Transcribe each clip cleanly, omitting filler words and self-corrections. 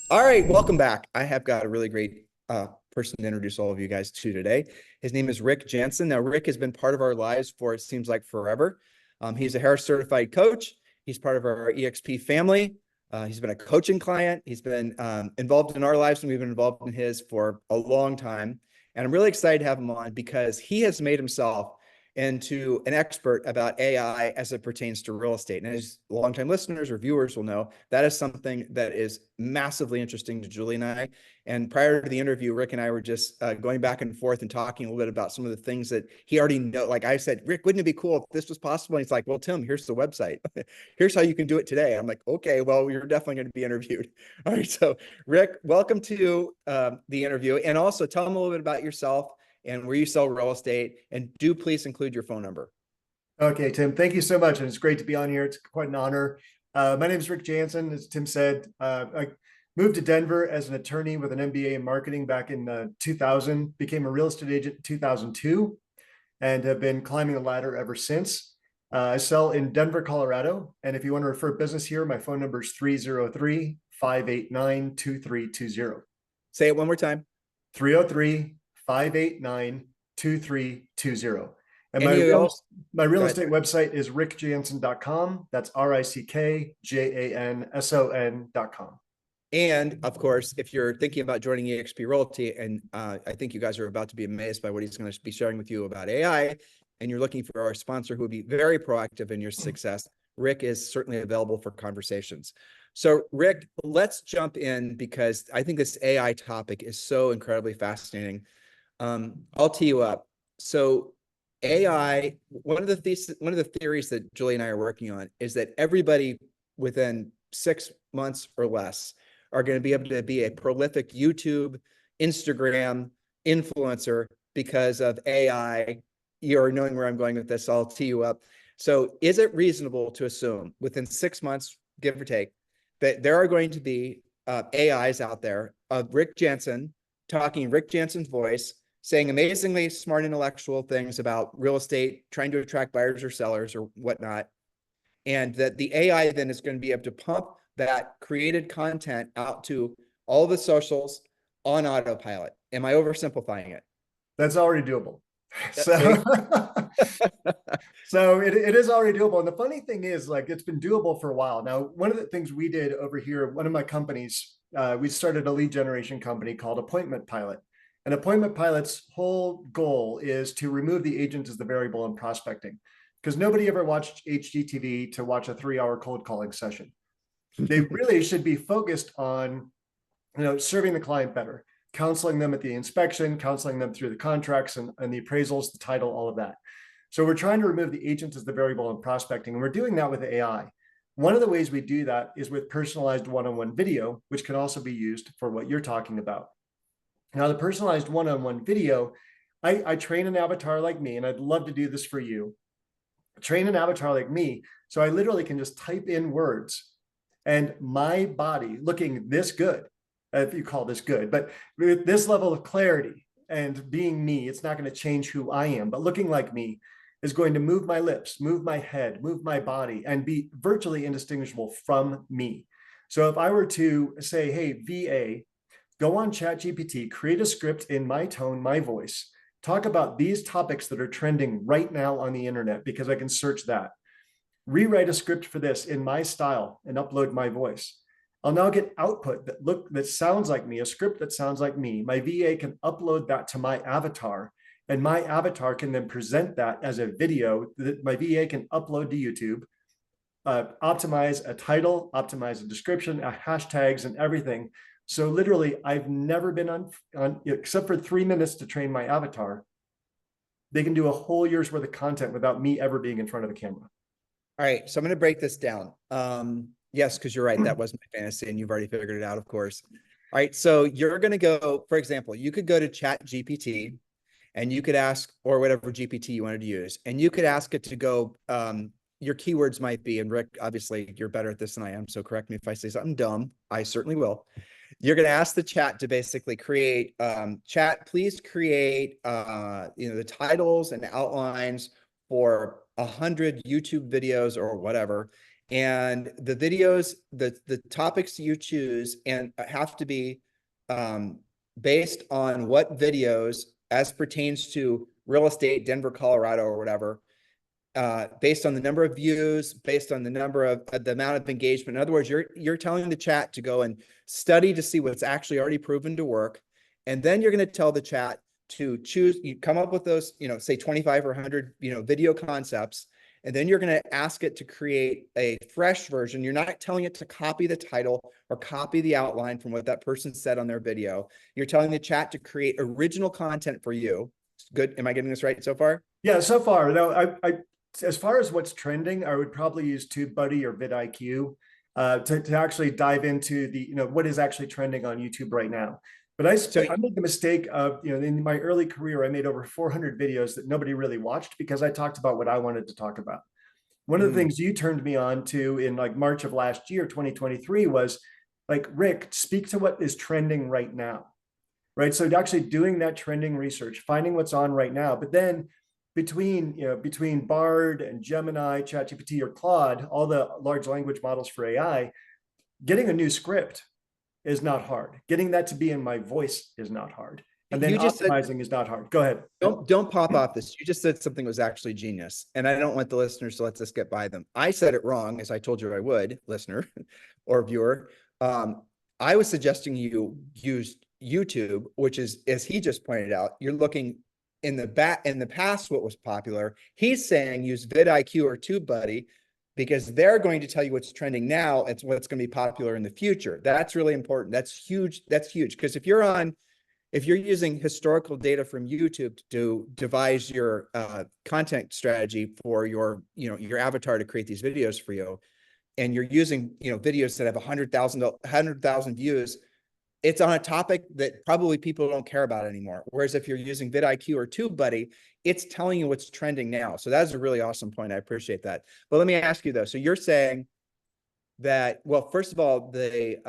All right, welcome back. I have got a really great person to introduce all of you guys to today. His name is Rick Janson. Now, Rick has been part of our lives for, it seems like, forever. He's a Harris certified coach. He's part of our EXP family. He's been a coaching client. He's been involved in our lives, and we've been involved in his for a long time. And I'm really excited to have him on because he has made himself into an expert about AI as it pertains to real estate. And as longtime listeners or viewers will know, that is something that is massively interesting to Julie and I. And prior to the interview, Rick and I were just going back and forth and talking a little bit about some of the things that he already know. Like I said, Rick, wouldn't it be cool if this was possible? And he's like, well, Tim, here's the website. Here's how you can do it today. I'm like, okay, well, you're definitely going to be interviewed. All right. So Rick, welcome to the interview. And also tell them a little bit about yourself and where you sell real estate. And do please include your phone number. Okay, Tim, thank you so much. And it's great to be on here. It's quite an honor. My name is Rick Janson. As Tim said, I moved to Denver as an attorney with an MBA in marketing back in 2000, became a real estate agent in 2002, and have been climbing the ladder ever since. I sell in Denver, Colorado. And if you want to refer business here, my phone number is 303-589-2320. Say it one more time. 303-589-2320. And And you also, my real go ahead. estate website is rickjanson.com. That's rickjanson.com. And of course, if you're thinking about joining EXP Realty, and I think you guys are about to be amazed by what he's going to be sharing with you about AI, and you're looking for our sponsor who will be very proactive in your success, Rick is certainly available for conversations. So Rick, let's jump in because I think this AI topic is so incredibly fascinating. I'll tee you up. So AI, one of the theories that Julie and I are working on is that everybody within 6 months or less are going to be able to be a prolific YouTube, Instagram influencer because of AI. You're knowing where I'm going with this. I'll tee you up. So is it reasonable to assume within 6 months, give or take, that there are going to be AIs out there of Rick Janson talking Rick Janson's voice, saying amazingly smart intellectual things about real estate, trying to attract buyers or sellers or whatnot, and that the AI then is going to be able to pump that created content out to all the socials on autopilot? Am I oversimplifying it? That's already doable. See? So, so it is already doable. And the funny thing is, like, it's been doable for a while. Now, one of the things we did over here, one of my companies, we started a lead generation company called Appointment Pilot. And Appointment Pilot's whole goal is to remove the agent as the variable in prospecting, because nobody ever watched HGTV to watch a 3-hour cold calling session. They really should be focused on, serving the client better, counseling them at the inspection, counseling them through the contracts and the appraisals, the title, all of that. So we're trying to remove the agent as the variable in prospecting, and we're doing that with AI. One of the ways we do that is with personalized one-on-one video, which can also be used for what you're talking about. Now, the personalized one-on-one video, I train an avatar like me, and I'd love to do this for you. Train an avatar like me, so I literally can just type in words, and my body looking this good, if you call this good, but with this level of clarity and being me, it's not going to change who I am, but looking like me is going to move my lips, move my head, move my body, and be virtually indistinguishable from me. So if I were to say, hey, VA, go on ChatGPT, create a script in my tone, my voice, talk about these topics that are trending right now on the internet, because I can search that. Rewrite a script for this in my style and upload my voice. I'll now get output that sounds like me, a script that sounds like me. My VA can upload that to my avatar, and my avatar can then present that as a video that my VA can upload to YouTube, optimize a title, optimize a description, hashtags, and everything. So literally, I've never been on except for 3 minutes to train my avatar. They can do a whole year's worth of content without me ever being in front of the camera. All right, so I'm going to break this down. Yes, because you're right. That was my fantasy, and you've already figured it out, of course. All right, so you're going to go, for example, you could go to Chat GPT, and you could ask, or whatever GPT you wanted to use, and you could ask it to go, your keywords might be, and Rick, obviously, you're better at this than I am, so correct me if I say something dumb. I certainly will. You're going to ask the chat to basically create, chat, please create, the titles and outlines for 100 YouTube videos or whatever. And the videos, the topics you choose and have to be based on what videos as pertains to real estate, Denver, Colorado, or whatever, based on the number of views, based on the number of the amount of engagement. In other words, you're telling the chat to go and study to see what's actually already proven to work. And then you're going to tell the chat to choose, you come up with those, say 25 or 100, video concepts. And then you're going to ask it to create a fresh version. You're not telling it to copy the title or copy the outline from what that person said on their video. You're telling the chat to create original content for you. Good. Am I getting this right so far? Yeah, so far. No, I as far as what's trending, I would probably use TubeBuddy or vidIQ to actually dive into the, what is actually trending on YouTube right now. But I made the mistake of, in my early career, I made over 400 videos that nobody really watched because I talked about what I wanted to talk about. One of the things you turned me on to in like March of last year, 2023, was like, Rick, speak to what is trending right now, right? So actually doing that trending research, finding what's on right now, but then between Bard and Gemini, ChatGPT, or Claude, all the large language models for AI, getting a new script is not hard. Getting that to be in my voice is not hard. And then optimizing is not hard. Go ahead. Don't pop off this. You just said something was actually genius. And I don't want the listeners to let this get by them. I said it wrong, as I told you I would, listener or viewer. I was suggesting you use YouTube, which is, as he just pointed out, you're looking in the past, what was popular. He's saying use vidIQ or TubeBuddy because they're going to tell you what's trending now and what's going to be popular in the future. That's really important. That's huge. That's huge. Because if you're using historical data from YouTube to devise your content strategy for your avatar to create these videos for you, and you're using videos that have 100,000 views, it's on a topic that probably people don't care about anymore. Whereas if you're using vidIQ or TubeBuddy, it's telling you what's trending now. So that's a really awesome point. I appreciate that. But let me ask you though. So you're saying that, well, first of all, the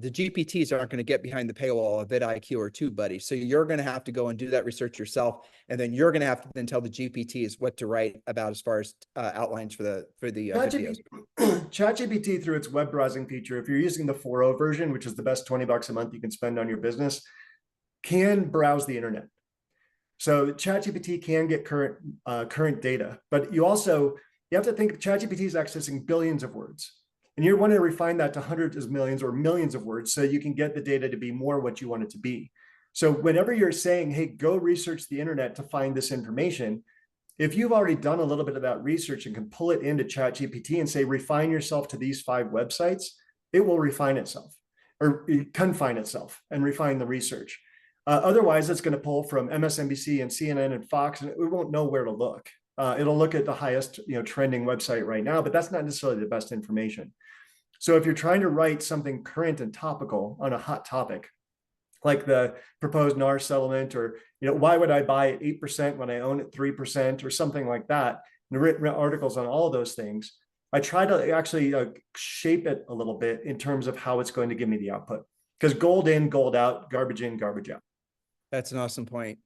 GPTs aren't going to get behind the paywall of vidIQ or TubeBuddy. So you're going to have to go and do that research yourself, and then you're going to have to then tell the GPTs what to write about as far as outlines for the videos. ChatGPT, through its web browsing feature, if you're using the 4.0 version, which is the best $20 a month you can spend on your business, can browse the internet. So ChatGPT can get current data, but you have to think ChatGPT is accessing billions of words. And you want to refine that to hundreds of millions or millions of words so you can get the data to be more what you want it to be. So whenever you're saying, hey, go research the internet to find this information, if you've already done a little bit of that research and can pull it into ChatGPT and say, refine yourself to these 5 websites, it will refine itself or confine itself and refine the research. Otherwise, it's going to pull from MSNBC and CNN and Fox, and we won't know where to look. It'll look at the highest trending website right now, but that's not necessarily the best information. So if you're trying to write something current and topical on a hot topic, like the proposed NAR settlement, or why would I buy at 8% when I own it 3%, or something like that, and written articles on all of those things, I try to actually shape it a little bit in terms of how it's going to give me the output. Because gold in, gold out, garbage in, garbage out. That's an awesome point.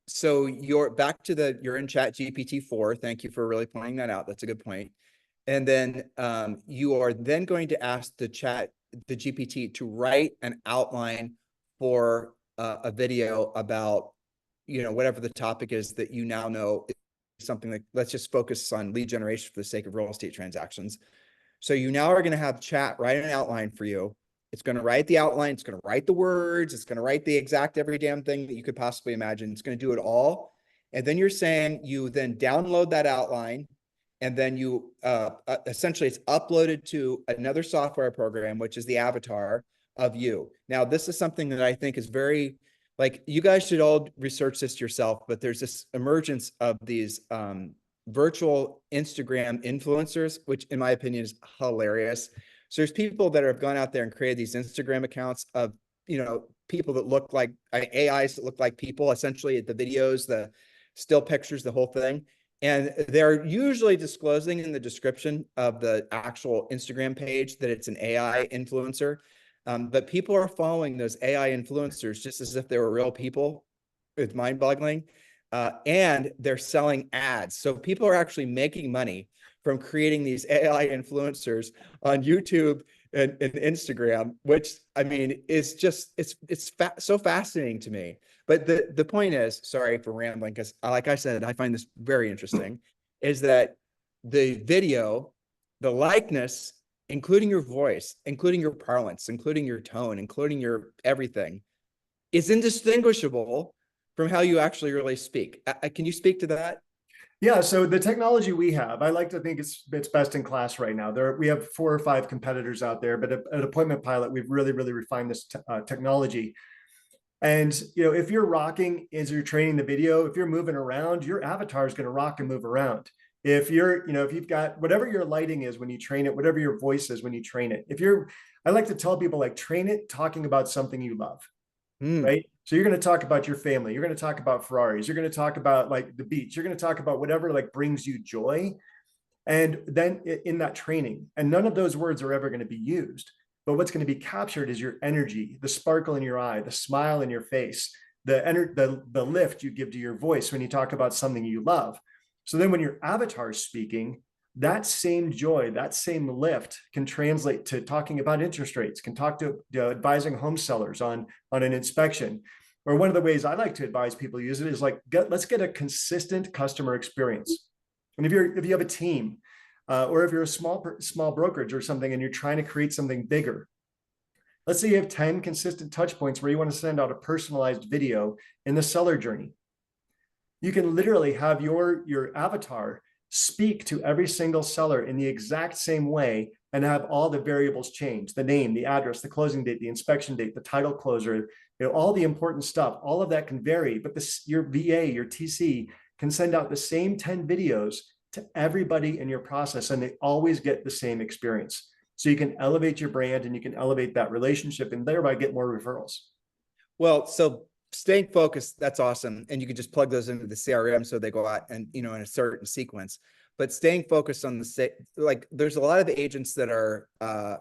So you're back to you're in ChatGPT 4. Thank you for really pointing that out. That's a good point. And then you are then going to ask the GPT to write an outline for a video about, whatever the topic is that you now know is something like, let's just focus on lead generation for the sake of real estate transactions. So you now are going to have chat write an outline for you. It's going to write the outline. It's going to write the words. It's going to write the exact every damn thing that you could possibly imagine. It's going to do it all. And then you're saying you then download that outline, and then you essentially it's uploaded to another software program, which is the avatar of you. Now, this is something that I think is very, like, you guys should all research this yourself, but there's this emergence of these virtual Instagram influencers, which in my opinion is hilarious. So there's people that have gone out there and created these Instagram accounts of, people that look like AIs that look like people, essentially the videos, the still pictures, the whole thing. And they're usually disclosing in the description of the actual Instagram page that it's an AI influencer. But people are following those AI influencers just as if they were real people. It's mind-boggling. And they're selling ads. So people are actually making money from creating these AI influencers on YouTube and Instagram, which I mean is just so fascinating to me. But the point is, sorry for rambling, because like I said, I find this very interesting, is that the video, the likeness, including your voice, including your parlance, including your tone, including your everything, is indistinguishable from how you actually really speak. Can you speak to that? Yeah, so the technology we have, I like to think it's best in class right now. We have 4 or 5 competitors out there, but at Appointment Pilot, we've really refined this technology. And if you're rocking as you're training the video, if you're moving around, your avatar is going to rock and move around. If you've got whatever your lighting is when you train it, whatever your voice is when you train it. I like to tell people, like, train it talking about something you love. Right? So you're going to talk about your family. You're going to talk about Ferraris. You're going to talk about like the beach. You're going to talk about whatever like brings you joy. And then in that training, and none of those words are ever going to be used, but what's going to be captured is your energy, the sparkle in your eye, the smile in your face, the lift you give to your voice when you talk about something you love. So then when your avatar is speaking, that same joy, that same lift can translate to talking about interest rates, can talk to advising home sellers on an inspection. Or one of the ways I like to advise people use it is like, let's get a consistent customer experience. And if you have a team, or if you're a small brokerage or something, and you're trying to create something bigger, let's say you have 10 consistent touch points where you want to send out a personalized video in the seller journey. You can literally have your avatar speak to every single seller in the exact same way and have all the variables change: the name, the address, the closing date, the inspection date, the title closer, all the important stuff. All of that can vary, but your VA, your TC can send out the same 10 videos to everybody in your process, and they always get the same experience. So you can elevate your brand and you can elevate that relationship and thereby get more referrals. Well, so staying focused, that's awesome. And you can just plug those into the CRM so they go out and, in a certain sequence. But staying focused on there's a lot of agents that are,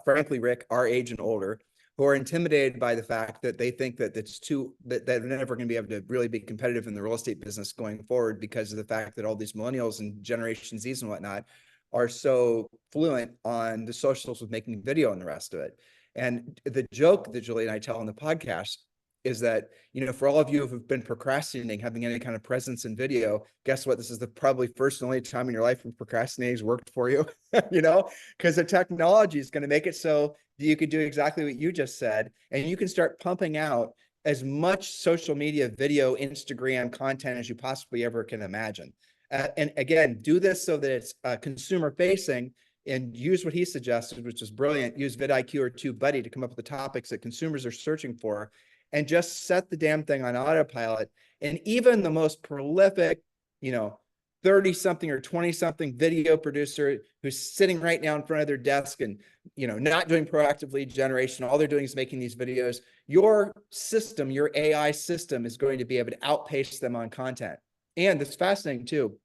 frankly, Rick, our age and older, who are intimidated by the fact that they think that that they're never going to be able to really be competitive in the real estate business going forward, because of the fact that all these millennials and Generation Zs and whatnot are so fluent on the socials with making video and the rest of it. And the joke that Julie and I tell on the podcast is that, for all of you who've been procrastinating, having any kind of presence in video, guess what? This is the probably first and only time in your life when procrastinating has worked for you, because the technology is going to make it so that you could do exactly what you just said. And you can start pumping out as much social media, video, Instagram content as you possibly ever can imagine. And again, do this so that it's consumer facing, and use what he suggested, which is brilliant. Use vidIQ or TubeBuddy to come up with the topics that consumers are searching for, and just set the damn thing on autopilot. And even the most prolific, 30-something or 20-something video producer who's sitting right now in front of their desk and, not doing proactive lead generation, all they're doing is making these videos, your system, your AI system, is going to be able to outpace them on content. And it's fascinating too.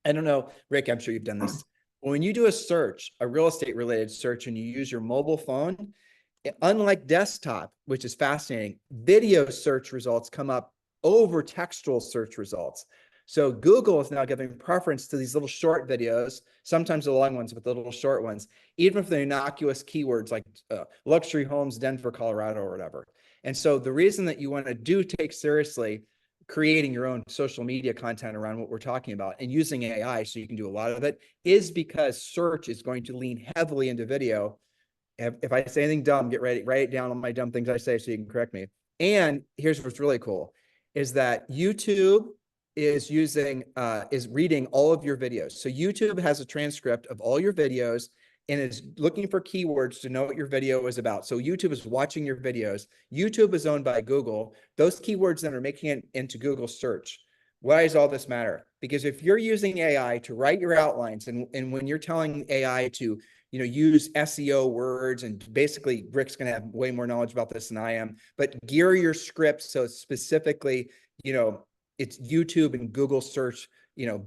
I don't know, Rick, I'm sure you've done this. When you do a search, a real estate related search, and you use your mobile phone, unlike desktop, which is fascinating, video search results come up over textual search results. So Google is now giving preference to these little short videos, sometimes the long ones, but the little short ones, even for the innocuous keywords like luxury homes, Denver, Colorado, or whatever. And so the reason that you want to take seriously creating your own social media content around what we're talking about and using AI so you can do a lot of it is because search is going to lean heavily into video. If I say anything dumb, get ready, write it down on my dumb things I say so you can correct me. And here's what's really cool is that YouTube is reading all of your videos. So YouTube has a transcript of all your videos and is looking for keywords to know what your video is about. So YouTube is watching your videos. YouTube is owned by Google. Those keywords then are making it into Google search. Why does all this matter? Because if you're using AI to write your outlines, and when you're telling AI to use SEO words, and basically Rick's going to have way more knowledge about this than I am, but gear your script so specifically, it's YouTube and Google search,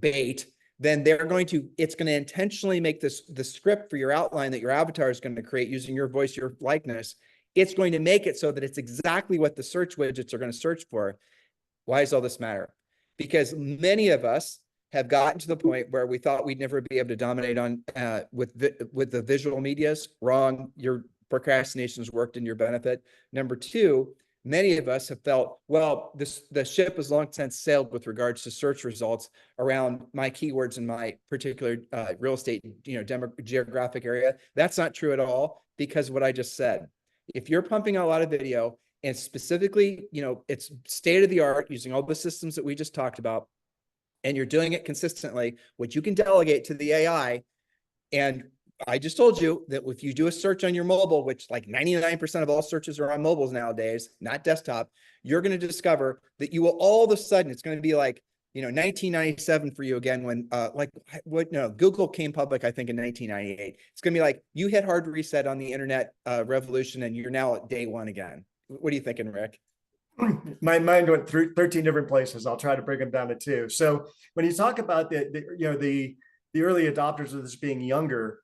bait, then it's going to intentionally make the script for your outline that your avatar is going to create using your voice, your likeness. It's going to make it so that it's exactly what the search widgets are going to search for. Why does all this matter? Because many of us have gotten to the point where we thought we'd never be able to dominate on with the visual medias. Wrong. Your procrastination has worked in your benefit. Number two, many of us have felt, well, the ship has long since sailed with regards to search results around my keywords in my particular real estate, geographic area. That's not true at all, because what I just said. If you're pumping out a lot of video, and specifically, it's state of the art using all the systems that we just talked about, and you're doing it consistently, which you can delegate to the AI. And I just told you that if you do a search on your mobile, which like 99% of all searches are on mobiles nowadays, not desktop, you're going to discover that you will all of a sudden, it's going to be like, 1997 for you again, when Google came public, I think in 1998. It's going to be like you hit hard reset on the internet revolution, and you're now at day one again. What are you thinking, Rick? My mind went through 13 different places. I'll try to break them down to two. So when you talk about the early adopters of this being younger,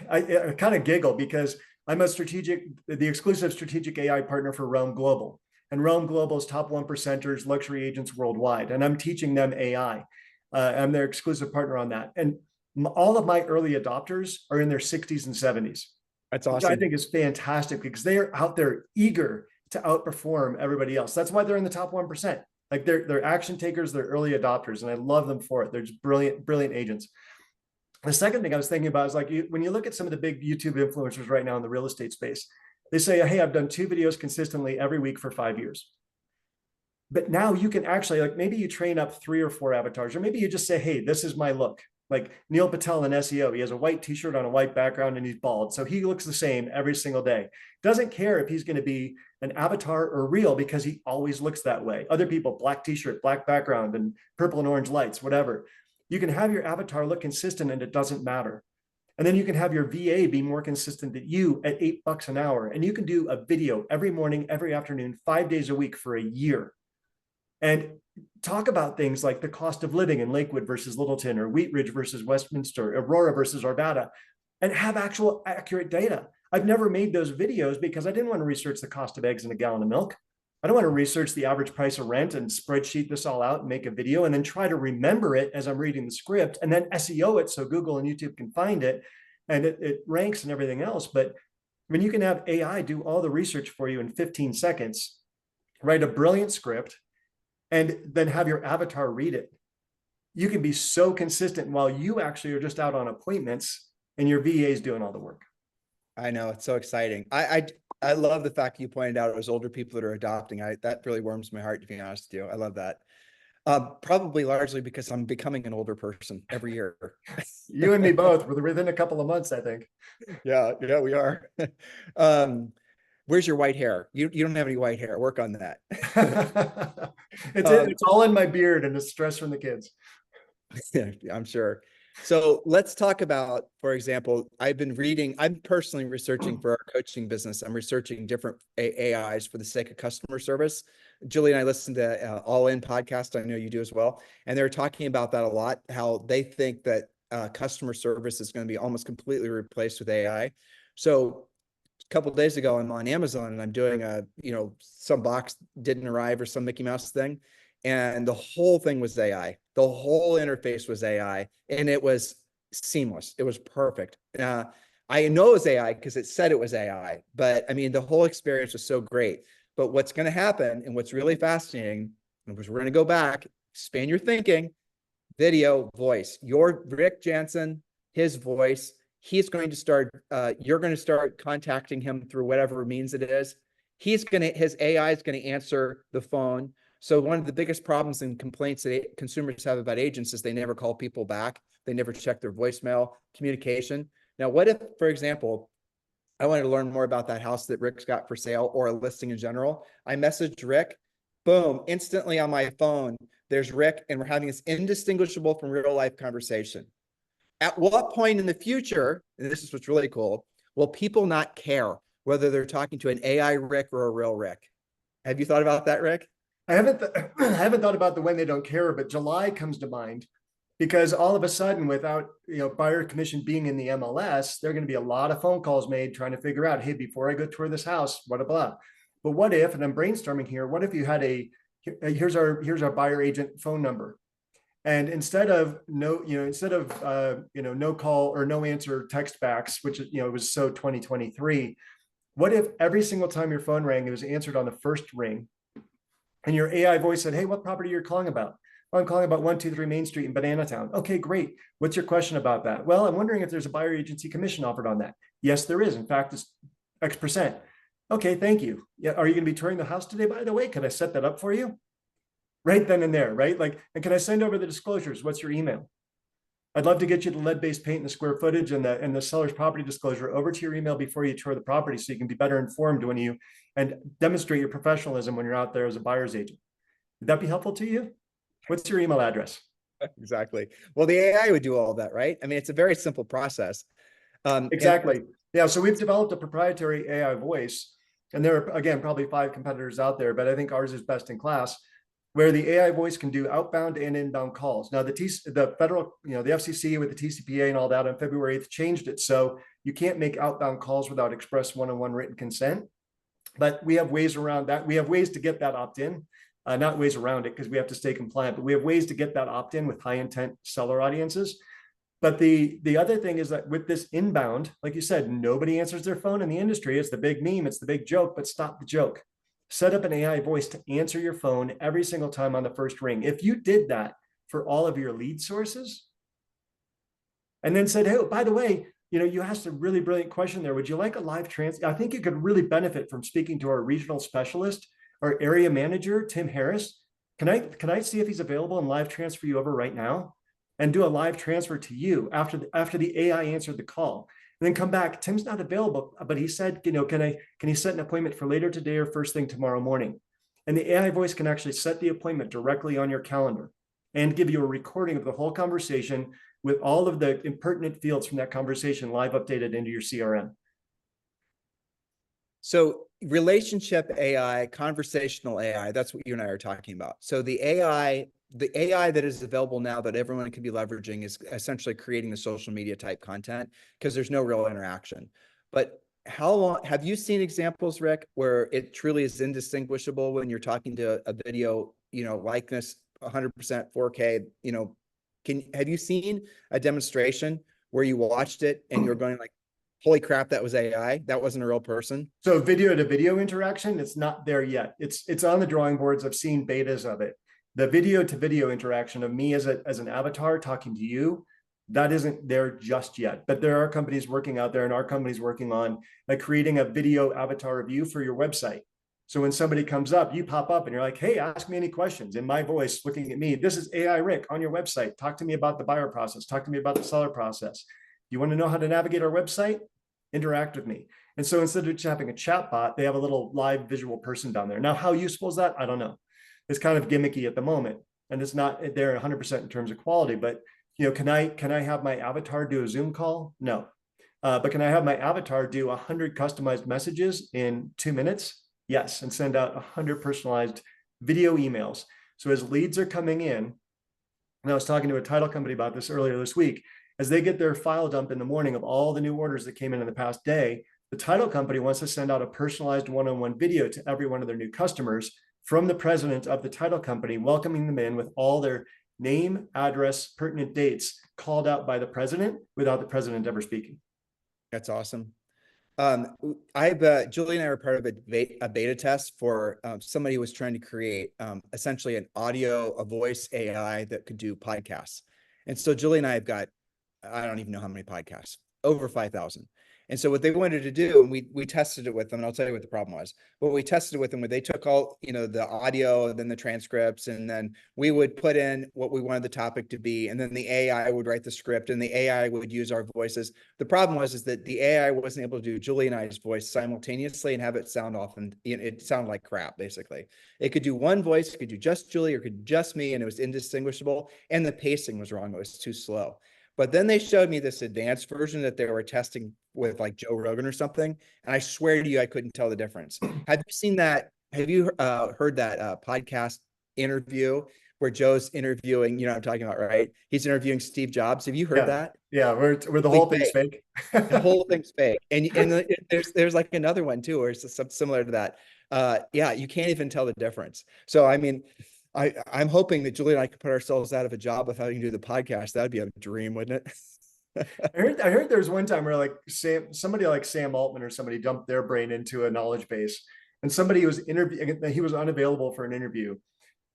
I kind of giggle because I'm the exclusive strategic AI partner for Realm Global. And Realm Global's top 1%ers, luxury agents worldwide. And I'm teaching them AI. I'm their exclusive partner on that. And all of my early adopters are in their 60s and 70s. That's awesome. Which I think is fantastic, because they are out there eager to outperform everybody else. That's why they're in the top 1%. Like they're action takers, they're early adopters, and I love them for it. They're just brilliant agents. The second thing I was thinking about is, like, when you look at some of the big YouTube influencers right now in the real estate space, they say, hey, I've done 2 videos consistently every week for 5 years. But now you can actually, like, maybe you train up 3 or 4 avatars, or maybe you just say, hey, this is my look. Like Neil Patel in SEO, he has a white t-shirt on a white background and he's bald. So he looks the same every single day. Doesn't care if he's going to be an avatar or real, because he always looks that way. Other people, black t-shirt, black background, and purple and orange lights, whatever. You can have your avatar look consistent and it doesn't matter. And then you can have your VA be more consistent than you at $8 an hour. And you can do a video every morning, every afternoon, 5 days a week for a year. And talk about things like the cost of living in Lakewood versus Littleton, or Wheat Ridge versus Westminster, Aurora versus Arvada, and have actual accurate data. I've never made those videos because I didn't want to research the cost of eggs and a gallon of milk. I don't want to research the average price of rent and spreadsheet this all out and make a video and then try to remember it as I'm reading the script, and then SEO it so Google and YouTube can find it and it ranks and everything else. But when you can have AI do all the research for you in 15 seconds, write a brilliant script, and then have your avatar read it, you can be so consistent while you actually are just out on appointments and your VA is doing all the work. I know, it's so exciting. I love the fact you pointed out it was older people that are adopting. That really warms my heart, to be honest with you. I love that. Probably largely because I'm becoming an older person every year. You and me both, within a couple of months, I think. Yeah, we are. Where's your white hair? You don't have any white hair. Work on that. It's all in my beard and the stress from the kids. Yeah, I'm sure. So let's talk about, for example, I'm personally researching for our coaching business. I'm researching different AIs for the sake of customer service. Julie and I listen to All In podcast. I know you do as well. And they're talking about that a lot, how they think that customer service is going to be almost completely replaced with AI. So a couple of days ago, I'm on Amazon and I'm doing some box didn't arrive or some Mickey Mouse thing. And the whole thing was AI. The whole interface was AI, and it was seamless. It was perfect. I know it was AI because it said it was AI, but I mean, the whole experience was so great. But what's going to happen, and what's really fascinating, because we're going to go back, expand your thinking, video, voice. Your Rick Janson, his voice, he's going to start, you're going to start contacting him through whatever means it is. His AI is going to answer the phone. So one of the biggest problems and complaints that consumers have about agents is they never call people back. They never check their voicemail communication. Now, what if, for example, I wanted to learn more about that house that Rick's got for sale, or a listing in general? I messaged Rick, boom, instantly on my phone, there's Rick, and we're having this indistinguishable from real life conversation. At what point in the future, and this is what's really cool, will people not care whether they're talking to an AI Rick or a real Rick? Have you thought about that, Rick? I haven't thought about the when they don't care, but July comes to mind, because all of a sudden, without buyer commission being in the MLS, there are going to be a lot of phone calls made trying to figure out, hey, before I go tour this house, blah, blah, blah. But what if, and I'm brainstorming here, what if you had here's our buyer agent phone number, And instead of no call or no answer text backs, which it was so 2023. What if every single time your phone rang, it was answered on the first ring, and your AI voice said, "Hey, what property you're calling about?" "Oh, I'm calling about 123 Main Street in Banana Town." "Okay, great. What's your question about that?" "Well, I'm wondering if there's a buyer agency commission offered on that." "Yes, there is. In fact, it's X percent." "Okay, thank you. Yeah, are you going to be touring the house today, by the way? Can I set that up for you?" Right then and there, right? Like, "And can I send over the disclosures? What's your email? I'd love to get you the lead-based paint and the square footage and the seller's property disclosure over to your email before you tour the property, so you can be better informed when you and demonstrate your professionalism when you're out there as a buyer's agent." Would that be helpful to you? What's your email address? Exactly. Well, the AI would do all of that, right? I mean, it's a very simple process. Exactly. Yeah. So we've developed a proprietary AI voice, and there are, again, probably 5 competitors out there, but I think ours is best in class, where the AI voice can do outbound and inbound calls. Now, the federal, the FCC with the TCPA and all that on February 8th changed it. So you can't make outbound calls without express one-on-one written consent. But we have ways around that. We have ways to get that opt-in, not ways around it because we have to stay compliant, but we have ways to get that opt-in with high intent seller audiences. But the other thing is that with this inbound, like you said, nobody answers their phone in the industry. It's the big meme, it's the big joke, but stop the joke. Set up an AI voice to answer your phone every single time on the first ring. If you did that for all of your lead sources, and then said, "Hey, by the way, you asked a really brilliant question there. Would you like a live transcript? I think you could really benefit from speaking to our regional specialist, our area manager, Tim Harris. Can I see if he's available and live transfer you over right now, and do a live transfer to you after the AI answered the call, and then come back. Tim's not available, but he said, can he set an appointment for later today or first thing tomorrow morning?" And the AI voice can actually set the appointment directly on your calendar and give you a recording of the whole conversation with all of the impertinent fields from that conversation live updated into your CRM. So relationship AI, conversational AI, that's what you and I are talking about. So the AI that is available now that everyone can be leveraging is essentially creating the social media type content because there's no real interaction. But how long have you seen examples, Rick, where it truly is indistinguishable when you're talking to a video, likeness 100% 4K, have you seen a demonstration where you watched it and you're going like, holy crap, that was AI. That wasn't a real person? So video to video interaction, it's not there yet. It's on the drawing boards. I've seen betas of it. The video to video interaction of me as an avatar talking to you, that isn't there just yet. But there are companies working out there, and our company's working on creating a video avatar of you for your website. So when somebody comes up, you pop up and you're like, "Hey, ask me any questions," in my voice looking at me. "This is AI Rick on your website. Talk to me about the buyer process. Talk to me about the seller process. You want to know how to navigate our website? Interact with me." And so instead of just having a chat bot, they have a little live visual person down there. Now, how useful is that? I don't know. It's kind of gimmicky at the moment, and it's not there 100% in terms of quality. But can I have my avatar do a Zoom call? No. But can I have my avatar do 100 customized messages in 2 minutes? Yes, and send out 100 personalized video emails. So as leads are coming in, and I was talking to a title company about this earlier this week, as they get their file dump in the morning of all the new orders that came in the past day, the title company wants to send out a personalized one-on-one video to every one of their new customers from the president of the title company, welcoming them in with all their name, address, pertinent dates called out by the president without the president ever speaking. That's awesome. Julie and I were part of a beta test for somebody who was trying to create essentially a voice AI that could do podcasts. And so Julie and I have got, I don't even know how many podcasts, over 5,000. And so what they wanted to do, and we tested it with them, and I'll tell you what the problem was. But we tested it with them where they took all, the audio and then the transcripts, and then we would put in what we wanted the topic to be, and then the AI would write the script, and the AI would use our voices. The problem was that the AI wasn't able to do Julie and I's voice simultaneously and have it sound off, and it sounded like crap, basically. It could do one voice, it could do just Julie, or it could do just me, and it was indistinguishable, and the pacing was wrong. It was too slow. But then they showed me this advanced version that they were testing with like Joe Rogan or something. And I swear to you, I couldn't tell the difference. Have you seen that? Have you heard that podcast interview where Joe's interviewing, what I'm talking about, right? He's interviewing Steve Jobs. Have you heard that? Yeah, where the whole thing's fake. The whole thing's fake. And there's like another one too, where it's similar to that. Yeah, you can't even tell the difference. So, I mean, I'm hoping that Julie and I can put ourselves out of a job of having to do the podcast. That'd be a dream, wouldn't it? I heard there was one time where like somebody like Sam Altman or somebody dumped their brain into a knowledge base, and somebody was he was unavailable for an interview,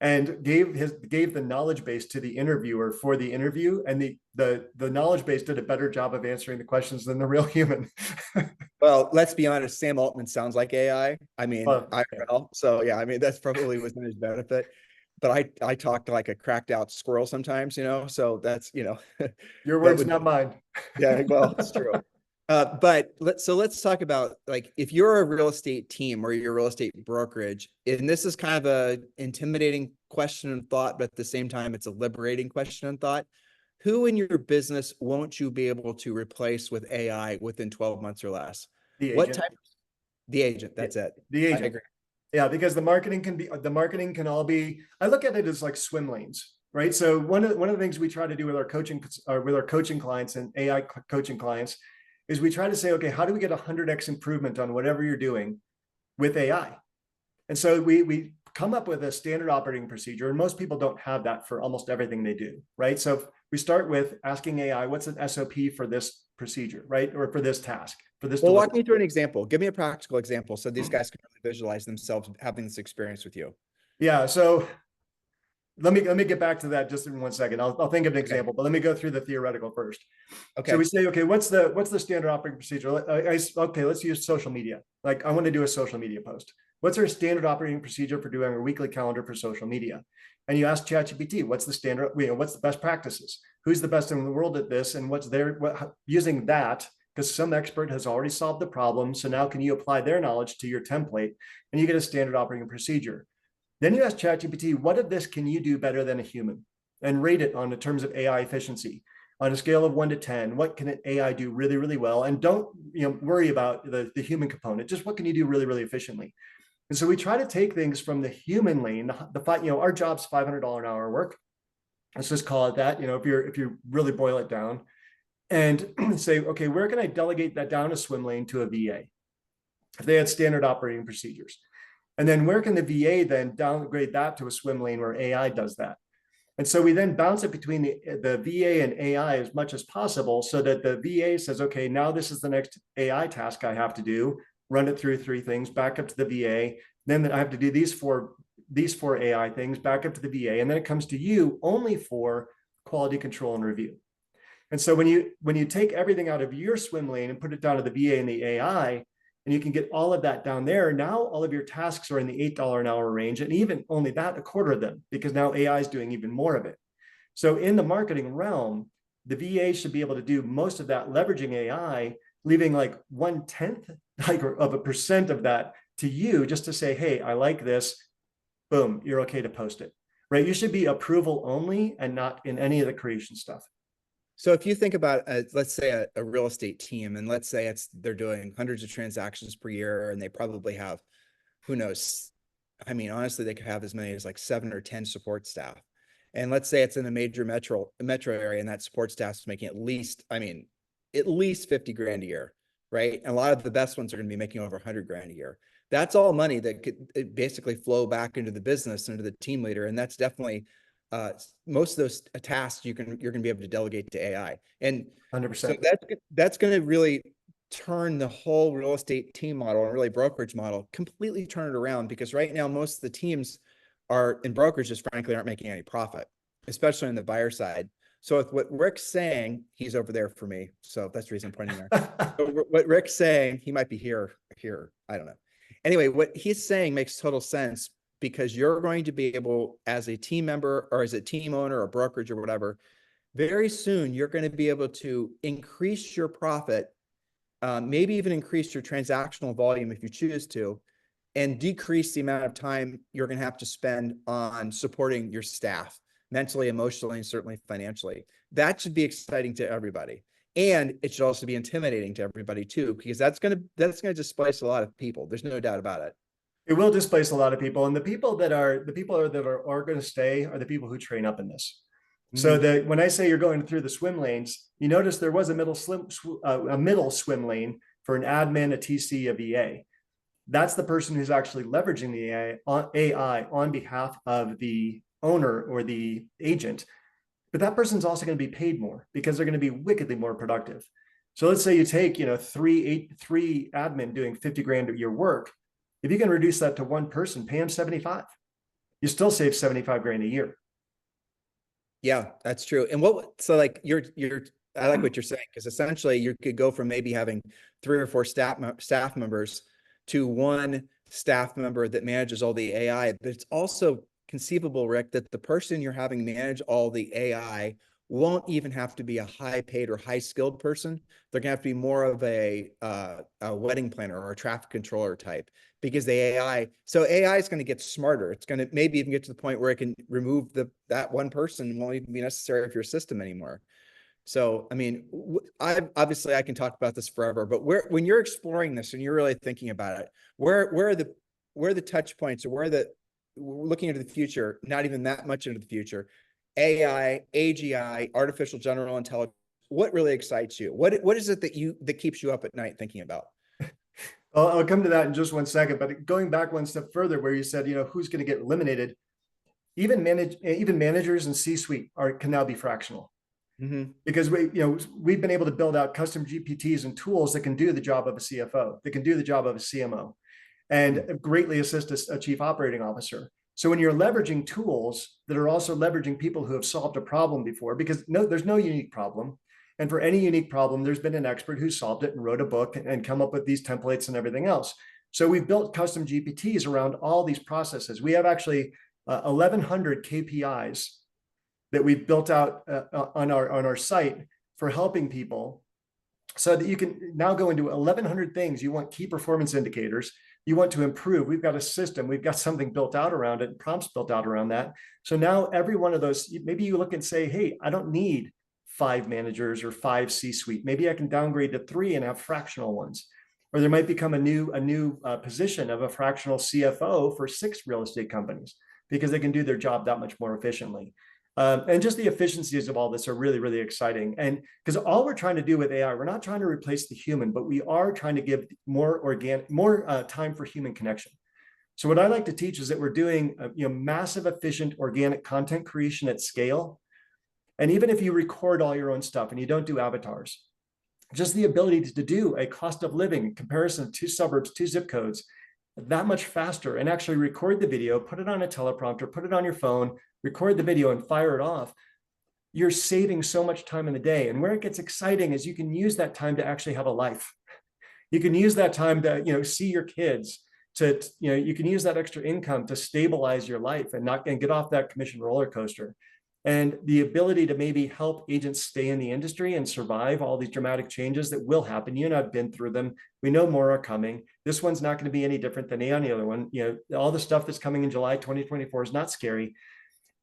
and gave the knowledge base to the interviewer for the interview, and the knowledge base did a better job of answering the questions than the real human. Well, let's be honest, Sam Altman sounds like AI. I mean, Well, IRL. So yeah, I mean, that's probably within his benefit. But I talk like a cracked out squirrel sometimes, so that's, your that words, would, not mine. yeah, well, it's true. But let's talk about, like, if you're a real estate team or you're a real estate brokerage, and this is kind of a intimidating question and thought, but at the same time, it's a liberating question and thought. Who in your business won't you be able to replace with AI within 12 months or less? The What agent. type? The agent. That's it. The I agent. agree. Yeah, because the marketing can all be. I look at it as like swim lanes, right? So one of the things we try to do with our coaching clients and AI coaching clients is we try to say, okay, how do we get 100x improvement on whatever you're doing with AI? And so we come up with a standard operating procedure, and most people don't have that for almost everything they do, right? So we start with asking AI, what's an SOP for this procedure, right? Or for this task, for this. Well, walk me through an example. Give me a practical example so these guys can really visualize themselves having this experience with you. Yeah. So let me get back to that just in 1 second. I'll think of an example, but let me go through the theoretical first. Okay. So we say, okay, what's the standard operating procedure? Okay, let's use social media. Like, I want to do a social media post. What's our standard operating procedure for doing a weekly calendar for social media? And you ask ChatGPT, what's the standard, what's the best practices? Who's the best in the world at this? And using that, because some expert has already solved the problem. So now can you apply their knowledge to your template, and you get a standard operating procedure. Then you ask ChatGPT, what of this can you do better than a human? And rate it on the terms of AI efficiency. On a scale of 1 to 10, what can an AI do really, really well? And don't worry about the human component. Just what can you do really, really efficiently? And so we try to take things from the human lane. Our job's $500 an hour work. Let's just call it that. If you really boil it down, and say, okay, where can I delegate that down a swim lane to a VA if they had standard operating procedures? And then where can the VA then downgrade that to a swim lane where AI does that? And so we then bounce it between the VA and AI as much as possible, so that the VA says, okay, now this is the next AI task I have to do, run it through 3 things, back up to the VA. Then I have to do these four AI things, back up to the VA. And then it comes to you only for quality control and review. And so when you take everything out of your swim lane and put it down to the VA and the AI, and you can get all of that down there, now all of your tasks are in the $8 an hour range, and even only that, a quarter of them, because now AI is doing even more of it. So in the marketing realm, the VA should be able to do most of that leveraging AI, leaving like 1/10 of a percent of that to you, just to say, hey, I like this, boom, you're okay to post it, right? You should be approval only and not in any of the creation stuff. So if you think about, let's say a real estate team, and let's say they're doing hundreds of transactions per year, and they probably have, who knows? I mean, honestly, they could have as many as like 7 or 10 support staff. And let's say it's in a major metro area, and that support staff is making at least 50 grand a year, right? And a lot of the best ones are going to be making over 100 grand a year. That's all money that could basically flow back into the business, into the team leader. And that's definitely most of those tasks you're going to be able to delegate to AI. And 100%. so that's going to really turn the whole real estate team model and really brokerage model, completely turn it around, because right now most of the teams are in brokerages, frankly, aren't making any profit, especially on the buyer side. So with what Rick's saying, he's over there for me, so that's the reason I'm pointing there. So what Rick's saying, he might be here, I don't know. Anyway, what he's saying makes total sense, because you're going to be able, as a team member or as a team owner or brokerage or whatever, very soon you're going to be able to increase your profit, maybe even increase your transactional volume if you choose to, and decrease the amount of time you're going to have to spend on supporting your staff, mentally, emotionally, and certainly financially. That should be exciting to everybody. And it should also be intimidating to everybody too, because that's going to displace a lot of people. There's no doubt about it. It will displace a lot of people, and the people that are going to stay are the people who train up in this. So that when I say you're going through the swim lanes, you notice there was a middle swim lane for an admin, a TC, a VA. That's the person who's actually leveraging the AI on behalf of the owner or the agent, but that person's also going to be paid more because they're going to be wickedly more productive. So let's say you take, three admin doing 50 grand of your work. If you can reduce that to one person, pay them 75. You still save 75 grand a year. Yeah, that's true. And so like I like what you're saying, because essentially you could go from maybe having 3 or 4 staff members to one staff member that manages all the AI. But it's also conceivable, Rick, that the person you're having manage all the AI won't even have to be a high paid or high skilled person. They're gonna have to be more of a wedding planner or a traffic controller type, because the AI is going to get smarter. It's going to maybe even get to the point where it can remove that one person won't even be necessary for your system anymore. So, I mean, I can talk about this forever, but when you're exploring this and you're really thinking about it, where are the touch points, or we're looking into the future, not even that much into the future, AI, AGI, artificial general intelligence, what really excites you? What is it that keeps you up at night thinking about? I'll come to that in just one second, but going back one step further, where you said, who's going to get eliminated, even managers and C-suite can now be fractional. Mm-hmm. Because we've been able to build out custom GPTs and tools that can do the job of a CFO, that can do the job of a CMO, and greatly assist a chief operating officer. So when you're leveraging tools that are also leveraging people who have solved a problem before, because there's no unique problem. And for any unique problem, there's been an expert who solved it and wrote a book and come up with these templates and everything else. So we've built custom GPTs around all these processes. We have actually 1,100 KPIs that we've built out on our site for helping people, so that you can now go into 1,100 things. You want key performance indicators. You want to improve. We've got a system. We've got something built out around it, prompts built out around that. So now every one of those, maybe you look and say, hey, I don't need 5 managers or 5 C-suite. Maybe I can downgrade to 3 and have fractional ones. Or there might become a new position of a fractional CFO for 6 real estate companies, because they can do their job that much more efficiently. And just the efficiencies of all this are really, really exciting. And because all we're trying to do with AI, we're not trying to replace the human, but we are trying to give more time for human connection. So what I like to teach is that we're doing massive, efficient, organic content creation at scale. And even if you record all your own stuff and you don't do avatars, just the ability to do a cost of living comparison of 2 suburbs, 2 zip codes, that much faster, and actually record the video, put it on a teleprompter, put it on your phone, record the video and fire it off, you're saving so much time in the day. And where it gets exciting is you can use that time to actually have a life. You can use that time to see your kids, you can use that extra income to stabilize your life and get off that commission roller coaster. And the ability to maybe help agents stay in the industry and survive all these dramatic changes that will happen. You and I've been through them. We know more are coming. This one's not going to be any different than any other one. All the stuff that's coming in July 2024 is not scary.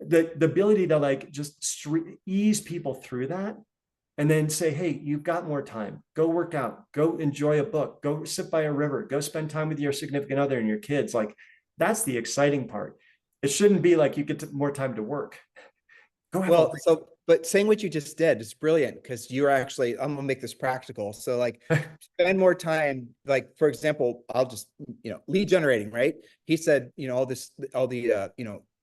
The ability to just ease people through that, and then say, hey, you've got more time. Go work out. Go enjoy a book. Go sit by a river. Go spend time with your significant other and your kids. That's the exciting part. It shouldn't be like you get more time to work. But saying what you just did is brilliant, because you're actually, I'm gonna make this practical. So spend more time, for example, I'll just, lead generating, right? He said, all the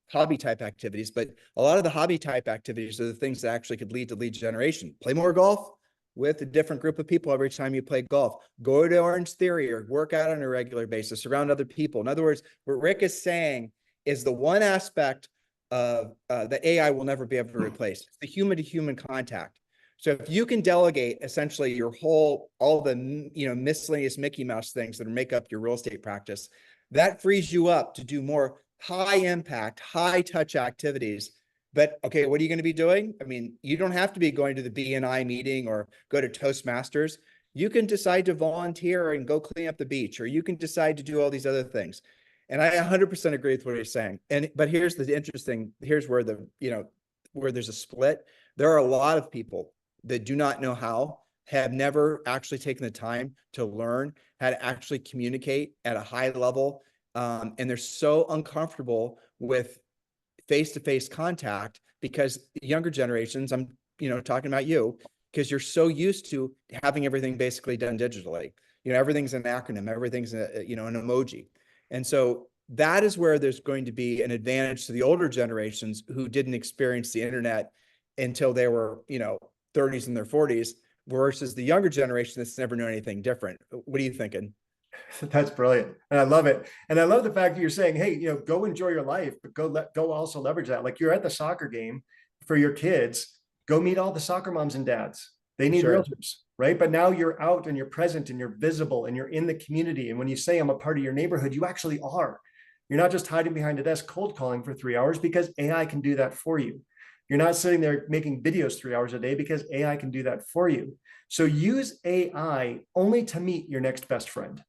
hobby type activities, but a lot of the hobby type activities are the things that actually could lead to lead generation. Play more golf with a different group of people every time you play golf. Go to Orange Theory or work out on a regular basis around other people. In other words, what Rick is saying is the one aspect that AI will never be able to replace. It's the human to human contact. So if you can delegate essentially all the miscellaneous Mickey Mouse things that make up your real estate practice, that frees you up to do more high impact, high touch activities. But okay, what are you going to be doing? I mean, you don't have to be going to the BNI meeting or go to Toastmasters. You can decide to volunteer and go clean up the beach, or you can decide to do all these other things. And I 100% agree with what he's saying. But here's where where there's a split. There are a lot of people that do not know how, have never actually taken the time to learn how to actually communicate at a high level. And they're so uncomfortable with face-to-face contact, because younger generations, I'm talking about you, because you're so used to having everything basically done digitally. Everything's an acronym, everything's an emoji. And so that is where there's going to be an advantage to the older generations who didn't experience the internet until they were, 30s and their 40s, versus the younger generation that's never known anything different. What are you thinking? That's brilliant. And I love it. And I love the fact that you're saying, hey, go enjoy your life, but go also leverage that. Like you're at the soccer game for your kids, go meet all the soccer moms and dads. They need Sure. realtors, right? But now you're out and you're present and you're visible and you're in the community. And when you say I'm a part of your neighborhood, you actually are. You're not just hiding behind a desk cold calling for 3 hours, because AI can do that for you. You're not sitting there making videos 3 hours a day, because AI can do that for you. So use AI only to meet your next best friend.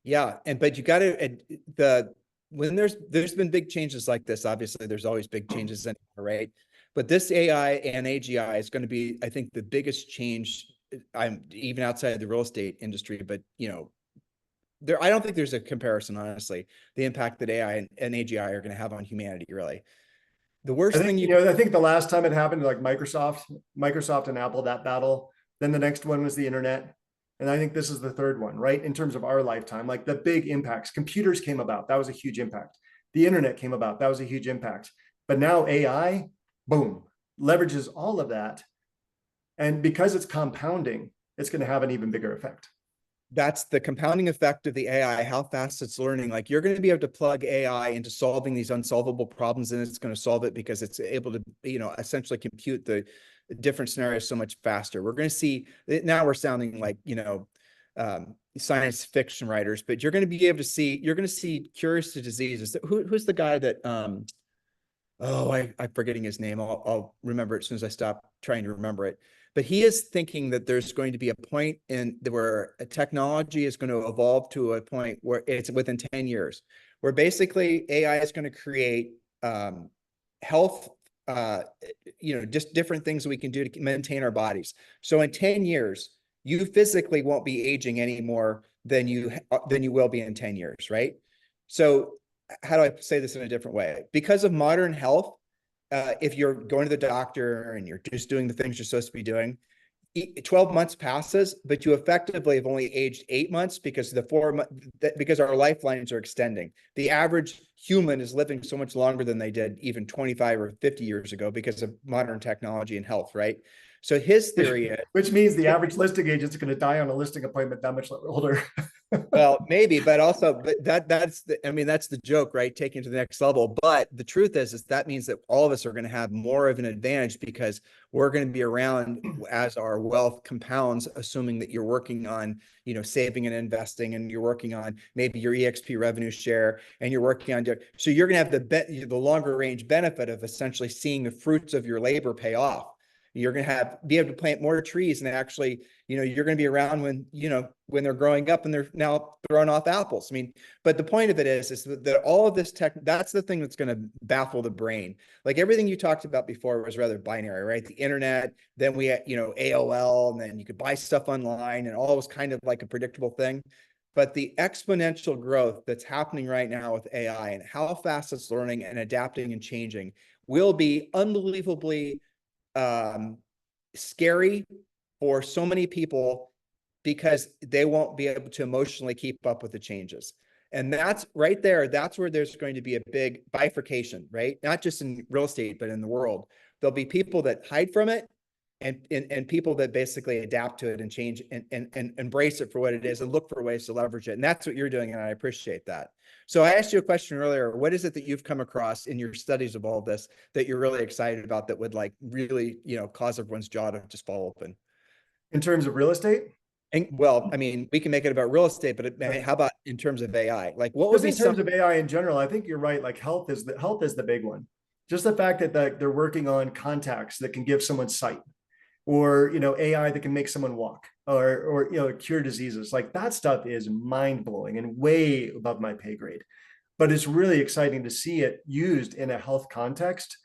Yeah, but you got to when there's been big changes like this. Obviously, there's always big changes anywhere, right? But this AI and AGI is going to be, I think, the biggest change. I'm even outside of the real estate industry, but I don't think there's a comparison, honestly. The impact that AI and AGI are going to have on humanity, really. The worst thing I think the last time it happened, like Microsoft and Apple, that battle. Then the next one was the internet. And I think this is the third one, right? In terms of our lifetime, like the big impacts. Computers came about, that was a huge impact. The internet came about, that was a huge impact. But now AI, boom, leverages all of that. And because it's compounding, it's going to have an even bigger effect. That's the compounding effect of the AI, how fast it's learning. Like you're going to be able to plug AI into solving these unsolvable problems, and it's going to solve it because it's able to, essentially compute the different scenarios so much faster. We're going to see, now we're sounding like, science fiction writers, but you're going to see cures to diseases. Who's the guy that, I'm forgetting his name. I'll remember it as soon as I stop trying to remember it. But he is thinking that there's going to be a point where a technology is going to evolve to a point where it's within 10 years, where basically AI is going to create health, just different things we can do to maintain our bodies. So in 10 years, you physically won't be aging any more than you will be in 10 years, right? So how do I say this in a different way? Because of modern health, if you're going to the doctor and you're just doing the things you're supposed to be doing, 12 months passes, but you effectively have only aged 8 months because because our lifelines are extending. The average human is living so much longer than they did even 25 or 50 years ago because of modern technology and health, right? So his theory is, which means the average listing agent is going to die on a listing appointment that much older. well, maybe, but that's the joke, right? Taking it to the next level. But the truth is that means that all of us are going to have more of an advantage because we're going to be around as our wealth compounds, assuming that you're working on, saving and investing, and you're working on maybe your EXP revenue share, and you're working on, so you're going to have the longer range benefit of essentially seeing the fruits of your labor pay off. You're going to be able to plant more trees, and actually, you're going to be around when they're growing up and they're now throwing off apples. But the point of it is that all of this tech, that's the thing that's going to baffle the brain. Like everything you talked about before was rather binary, right? The internet, then we had, AOL, and then you could buy stuff online, and all was kind of like a predictable thing. But the exponential growth that's happening right now with AI and how fast it's learning and adapting and changing will be unbelievably scary for so many people, because they won't be able to emotionally keep up with the changes. And that's right there. That's where there's going to be a big bifurcation, right? Not just in real estate, but in the world. There'll be people that hide from it, and people that basically adapt to it and change and embrace it for what it is and look for ways to leverage it. And that's what you're doing. And I appreciate that. So I asked you a question earlier. What is it that you've come across in your studies of all of this that you're really excited about, that would really, cause everyone's jaw to just fall open? In terms of real estate? And well, we can make it about real estate, but how about in terms of AI? Like what would be in terms of AI in general? I think you're right. Like health is the big one. Just the fact that they're working on contacts that can give someone sight, or AI that can make someone walk, or cure diseases. Like that stuff is mind-blowing and way above my pay grade. But it's really exciting to see it used in a health context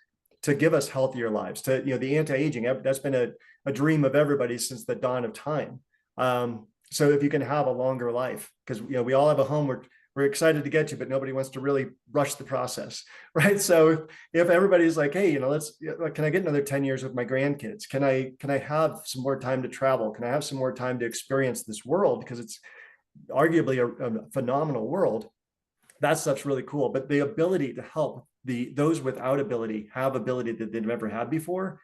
to give us healthier lives. To the anti-aging, that's been a dream of everybody since the dawn of time. So if you can have a longer life, because we all have a home, we're excited to get you, but nobody wants to really rush the process, right? So if everybody's like, hey, can I get another 10 years with my grandkids? Can I have some more time to travel? Can I have some more time to experience this world? Because it's arguably a phenomenal world. That stuff's really cool. But the ability to help those without ability have ability that they've never had before,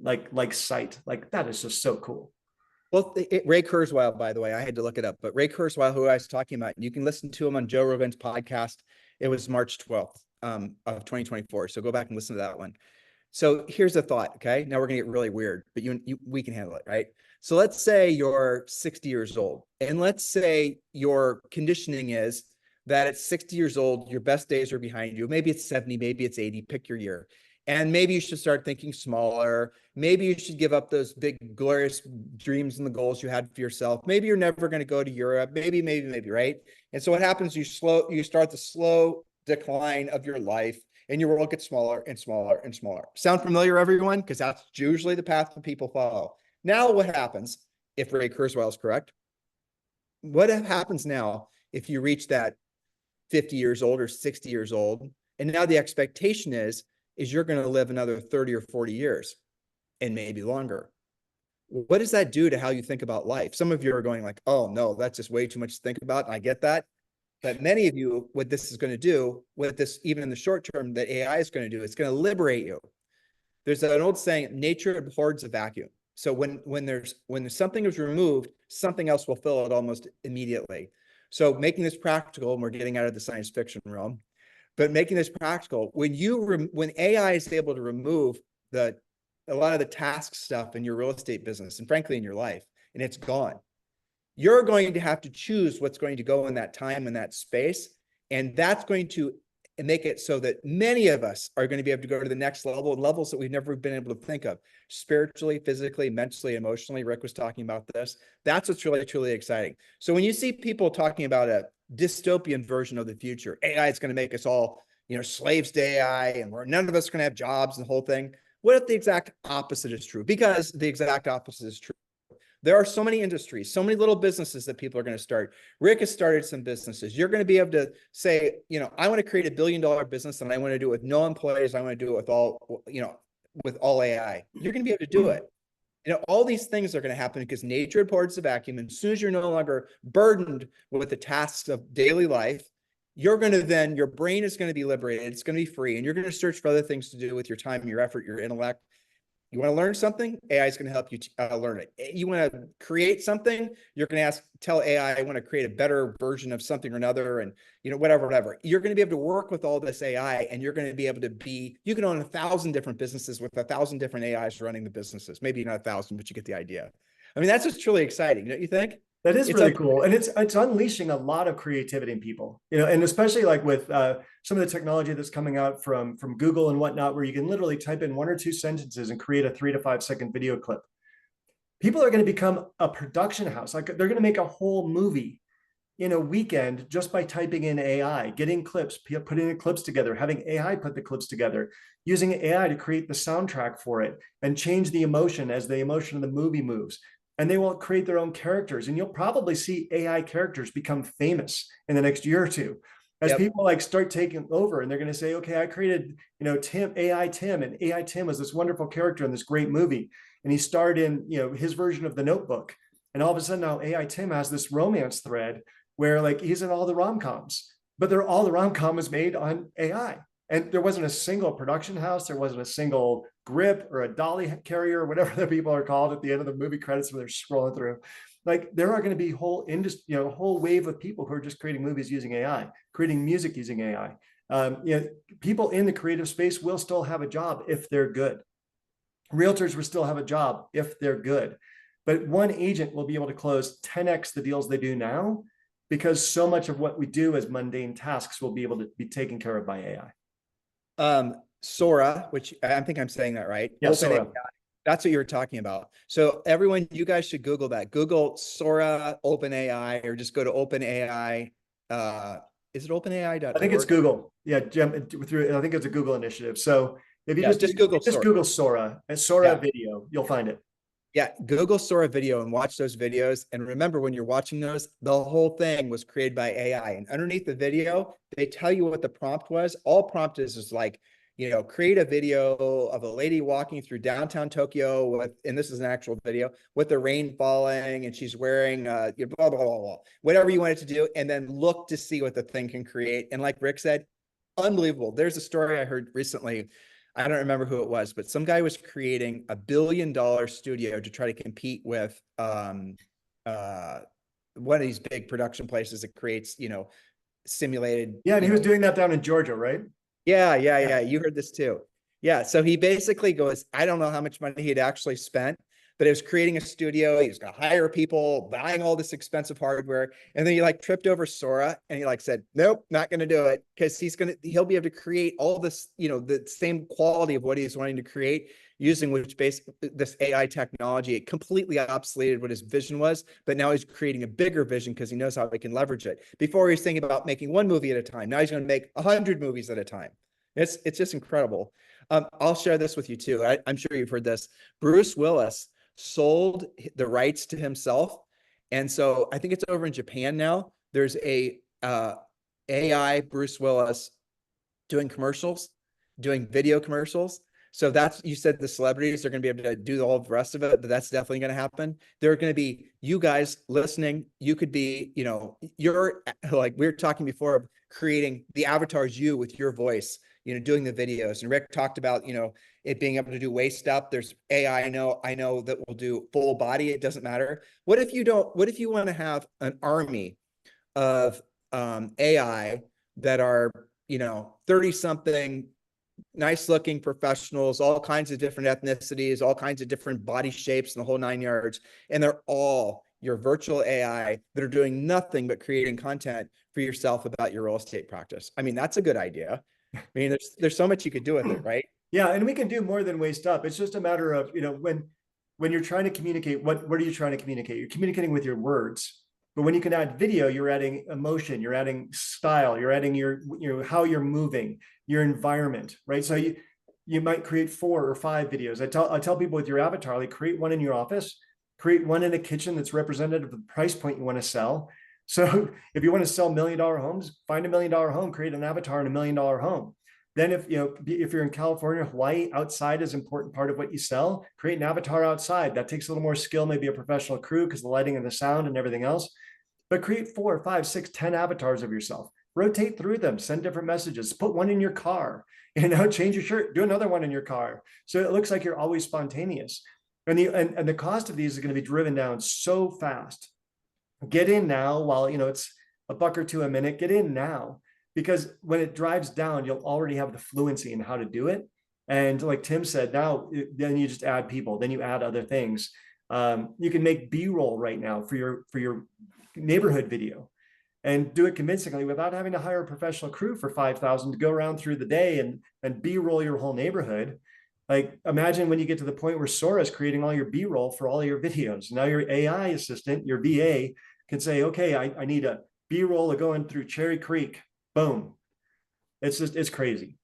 like sight, like that is just so cool. Well, Ray Kurzweil, by the way, I had to look it up, but Ray Kurzweil, who I was talking about, you can listen to him on Joe Rogan's podcast. It was March 12th of 2024. So go back and listen to that one. So here's the thought. Okay. Now we're going to get really weird, but we can handle it. Right. So let's say you're 60 years old, and let's say your conditioning is that at 60 years old, your best days are behind you. Maybe it's 70, maybe it's 80, pick your year. And maybe you should start thinking smaller. Maybe you should give up those big, glorious dreams and the goals you had for yourself. Maybe you're never going to go to Europe. Maybe, right? And so what happens, you start the slow decline of your life, and your world gets smaller and smaller and smaller. Sound familiar, everyone? Because that's usually the path that people follow. Now, what happens if Ray Kurzweil is correct? What happens now if you reach that 50 years old or 60 years old, and now the expectation is you're going to live another 30 or 40 years and maybe longer? What does that do to how you think about life? Some of you are going like, oh no, that's just way too much to think about. And I get that. But many of you, what this is going to do, what this, even in the short term, that AI is going to do, it's going to liberate you. There's an old saying, nature abhors a vacuum. So when something is removed, something else will fill it almost immediately. So making this practical, and we're getting out of the science fiction realm, but making this practical, when AI is able to remove a lot of the task stuff in your real estate business, and frankly in your life, and it's gone, you're going to have to choose what's going to go in that time and that space. And that's going to make it so that many of us are going to be able to go to the next level, levels that we've never been able to think of, spiritually, physically, mentally, emotionally. Rick was talking about this. That's what's really, truly exciting. So when you see people talking about a dystopian version of the future, AI is going to make us all, slaves to AI, and none of us are going to have jobs and the whole thing. What if the exact opposite is true? Because the exact opposite is true. There are so many industries, so many little businesses that people are going to start. Rick has started some businesses. You're going to be able to say, I want to create $1 billion business, and I want to do it with no employees. I want to do it with all AI. You're going to be able to do it. All these things are going to happen because nature abhors the vacuum. And as soon as you're no longer burdened with the tasks of daily life, your brain is going to be liberated. It's going to be free. And you're going to search for other things to do with your time, your effort, your intellect. You want to learn something? AI is going to help you learn it. You want to create something? You're going to tell AI, I want to create a better version of something or another, and whatever. You're going to be able to work with all this AI, and you're going to be able to you can own 1,000 different businesses with 1,000 different AIs running the businesses. Maybe not 1,000, but you get the idea. I mean, that's just truly exciting, don't you think? That is really cool. And it's unleashing a lot of creativity in people, and especially like with some of the technology that's coming out from Google and whatnot, where you can literally type in 1 or 2 sentences and create a 3 to 5 second video clip. People are going to become a production house. Like they're going to make a whole movie in a weekend just by typing in AI, getting clips, putting the clips together, having AI put the clips together, using AI to create the soundtrack for it and change the emotion as the emotion of the movie moves. And they will create their own characters. And you'll probably see AI characters become famous in the next year or two as people start taking over, and they're going to say, okay, I created, AI Tim, and AI Tim was this wonderful character in this great movie. And he starred in, his version of The Notebook. And all of a sudden now AI Tim has this romance thread where he's in all the rom-coms, but all the rom-com was made on AI. And there wasn't a single production house. There wasn't a single grip or a dolly carrier, or whatever the people are called at the end of the movie credits when they're scrolling through. There are going to be whole industry, a whole wave of people who are just creating movies using AI, creating music using AI. People in the creative space will still have a job if they're good. Realtors will still have a job if they're good. But one agent will be able to close 10x the deals they do now, because so much of what we do as mundane tasks will be able to be taken care of by AI. Sora, which I think I'm saying that right. Yeah, Sora. That's what you were talking about. So everyone, you guys should Google that. Google Sora OpenAI, or just go to OpenAI. Is it OpenAI.org? I think it's Google. Yeah, I think it's a Google initiative. So if you just Google Sora and Sora video, you'll find it. Yeah, Google Sora video and watch those videos. And remember, when you're watching those, the whole thing was created by AI. And underneath the video, they tell you what the prompt was. All prompt is create a video of a lady walking through downtown Tokyo with, and this is an actual video, with the rain falling and she's wearing blah, blah, blah, blah, whatever you want it to do, and then look to see what the thing can create. And like Rick said, unbelievable. There's a story I heard recently. I don't remember who it was, but some guy was creating $1 billion studio to try to compete with one of these big production places that creates, simulated. Yeah, and he was doing that down in Georgia, right? Yeah. You heard this too. Yeah. So he basically goes, I don't know how much money he'd actually spent, but it was creating a studio. He was going to hire people, buying all this expensive hardware. And then he like tripped over Sora and he like said, nope, not going to do it. Cause he'll be able to create all this, the same quality of what he's wanting to create using this AI technology. It completely obsoleted what his vision was, but now he's creating a bigger vision because he knows how he can leverage it. Before he was thinking about making one movie at a time. Now he's going to make 100 movies at a time. It's just incredible. I'll share this with you too. I'm sure you've heard this. Bruce Willis sold the rights to himself. And so I think it's over in Japan now. There's a AI Bruce Willis doing commercials, doing video commercials. So you said the celebrities are going to be able to do all the rest of it, but that's definitely going to happen. There are going to be you guys listening. You could be, you're like we were talking before of creating the avatars, you with your voice, doing the videos. And Rick talked about, it being able to do waist up. There's AI. I know that will do full body. It doesn't matter. What if you want to have an army of AI that are, 30 something nice looking professionals, all kinds of different ethnicities, all kinds of different body shapes and the whole 9 yards. And they're all your virtual AI that are doing nothing but creating content for yourself about your real estate practice. I mean, that's a good idea. I mean, there's so much you could do with it, right? Yeah. And we can do more than waist up. It's just a matter of, when you're trying to communicate, what are you trying to communicate? You're communicating with your words. But when you can add video, you're adding emotion, you're adding style, you're adding your how you're moving, your environment, right? So you might create 4 or 5 videos. I tell people with your avatar, like create one in your office, create one in a kitchen that's representative of the price point you want to sell. So if you want to sell $1 million homes, find $1 million home, create an avatar in $1 million home. Then if you're in California, Hawaii, outside is an important part of what you sell. Create an avatar outside. That takes a little more skill, maybe a professional crew because the lighting and the sound and everything else. But create 4, 5, 6, 10 avatars of yourself. Rotate through them, send different messages, put one in your car, change your shirt, do another one in your car. So it looks like you're always spontaneous. And the cost of these is going to be driven down so fast. Get in now while, it's $1 or $2 a minute, get in now. Because when it drives down, you'll already have the fluency in how to do it. And like Tim said, then you just add people, then you add other things. You can make B-roll right now for your neighborhood video and do it convincingly without having to hire a professional crew for $5,000 to go around through the day and B-roll your whole neighborhood. Like imagine when you get to the point where Sora is creating all your B-roll for all your videos. Now your AI assistant, your VA, can say, okay, I need a B-roll of going through Cherry Creek. Boom. It's crazy.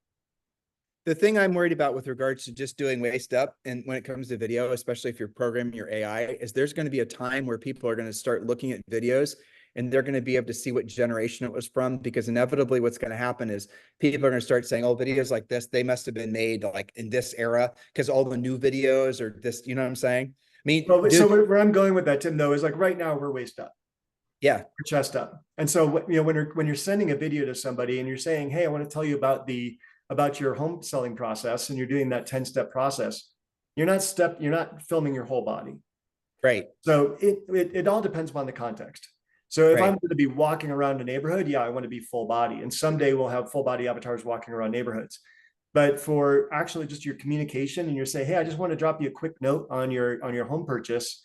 The thing I'm worried about with regards to just doing waist up, and when it comes to video, especially if you're programming your AI, is there's going to be a time where people are going to start looking at videos and they're going to be able to see what generation it was from, because inevitably what's going to happen is people are going to start saying, oh, videos like this, they must have been made like in this era because all the new videos are this, you know what I'm saying? I mean, so where I'm going with that, Tim, though, is like right now we're waist up. Yeah. We're chest up. And so, when you're sending a video to somebody and you're saying, hey, I want to tell you about your home selling process, and you're doing that 10-step process, you're not filming your whole body. Right. So it all depends upon the context. So if Right. I'm going to be walking around a neighborhood, I want to be full body. And someday we'll have full body avatars walking around neighborhoods. But for actually just your communication, and you say, hey, I just want to drop you a quick note on your home purchase,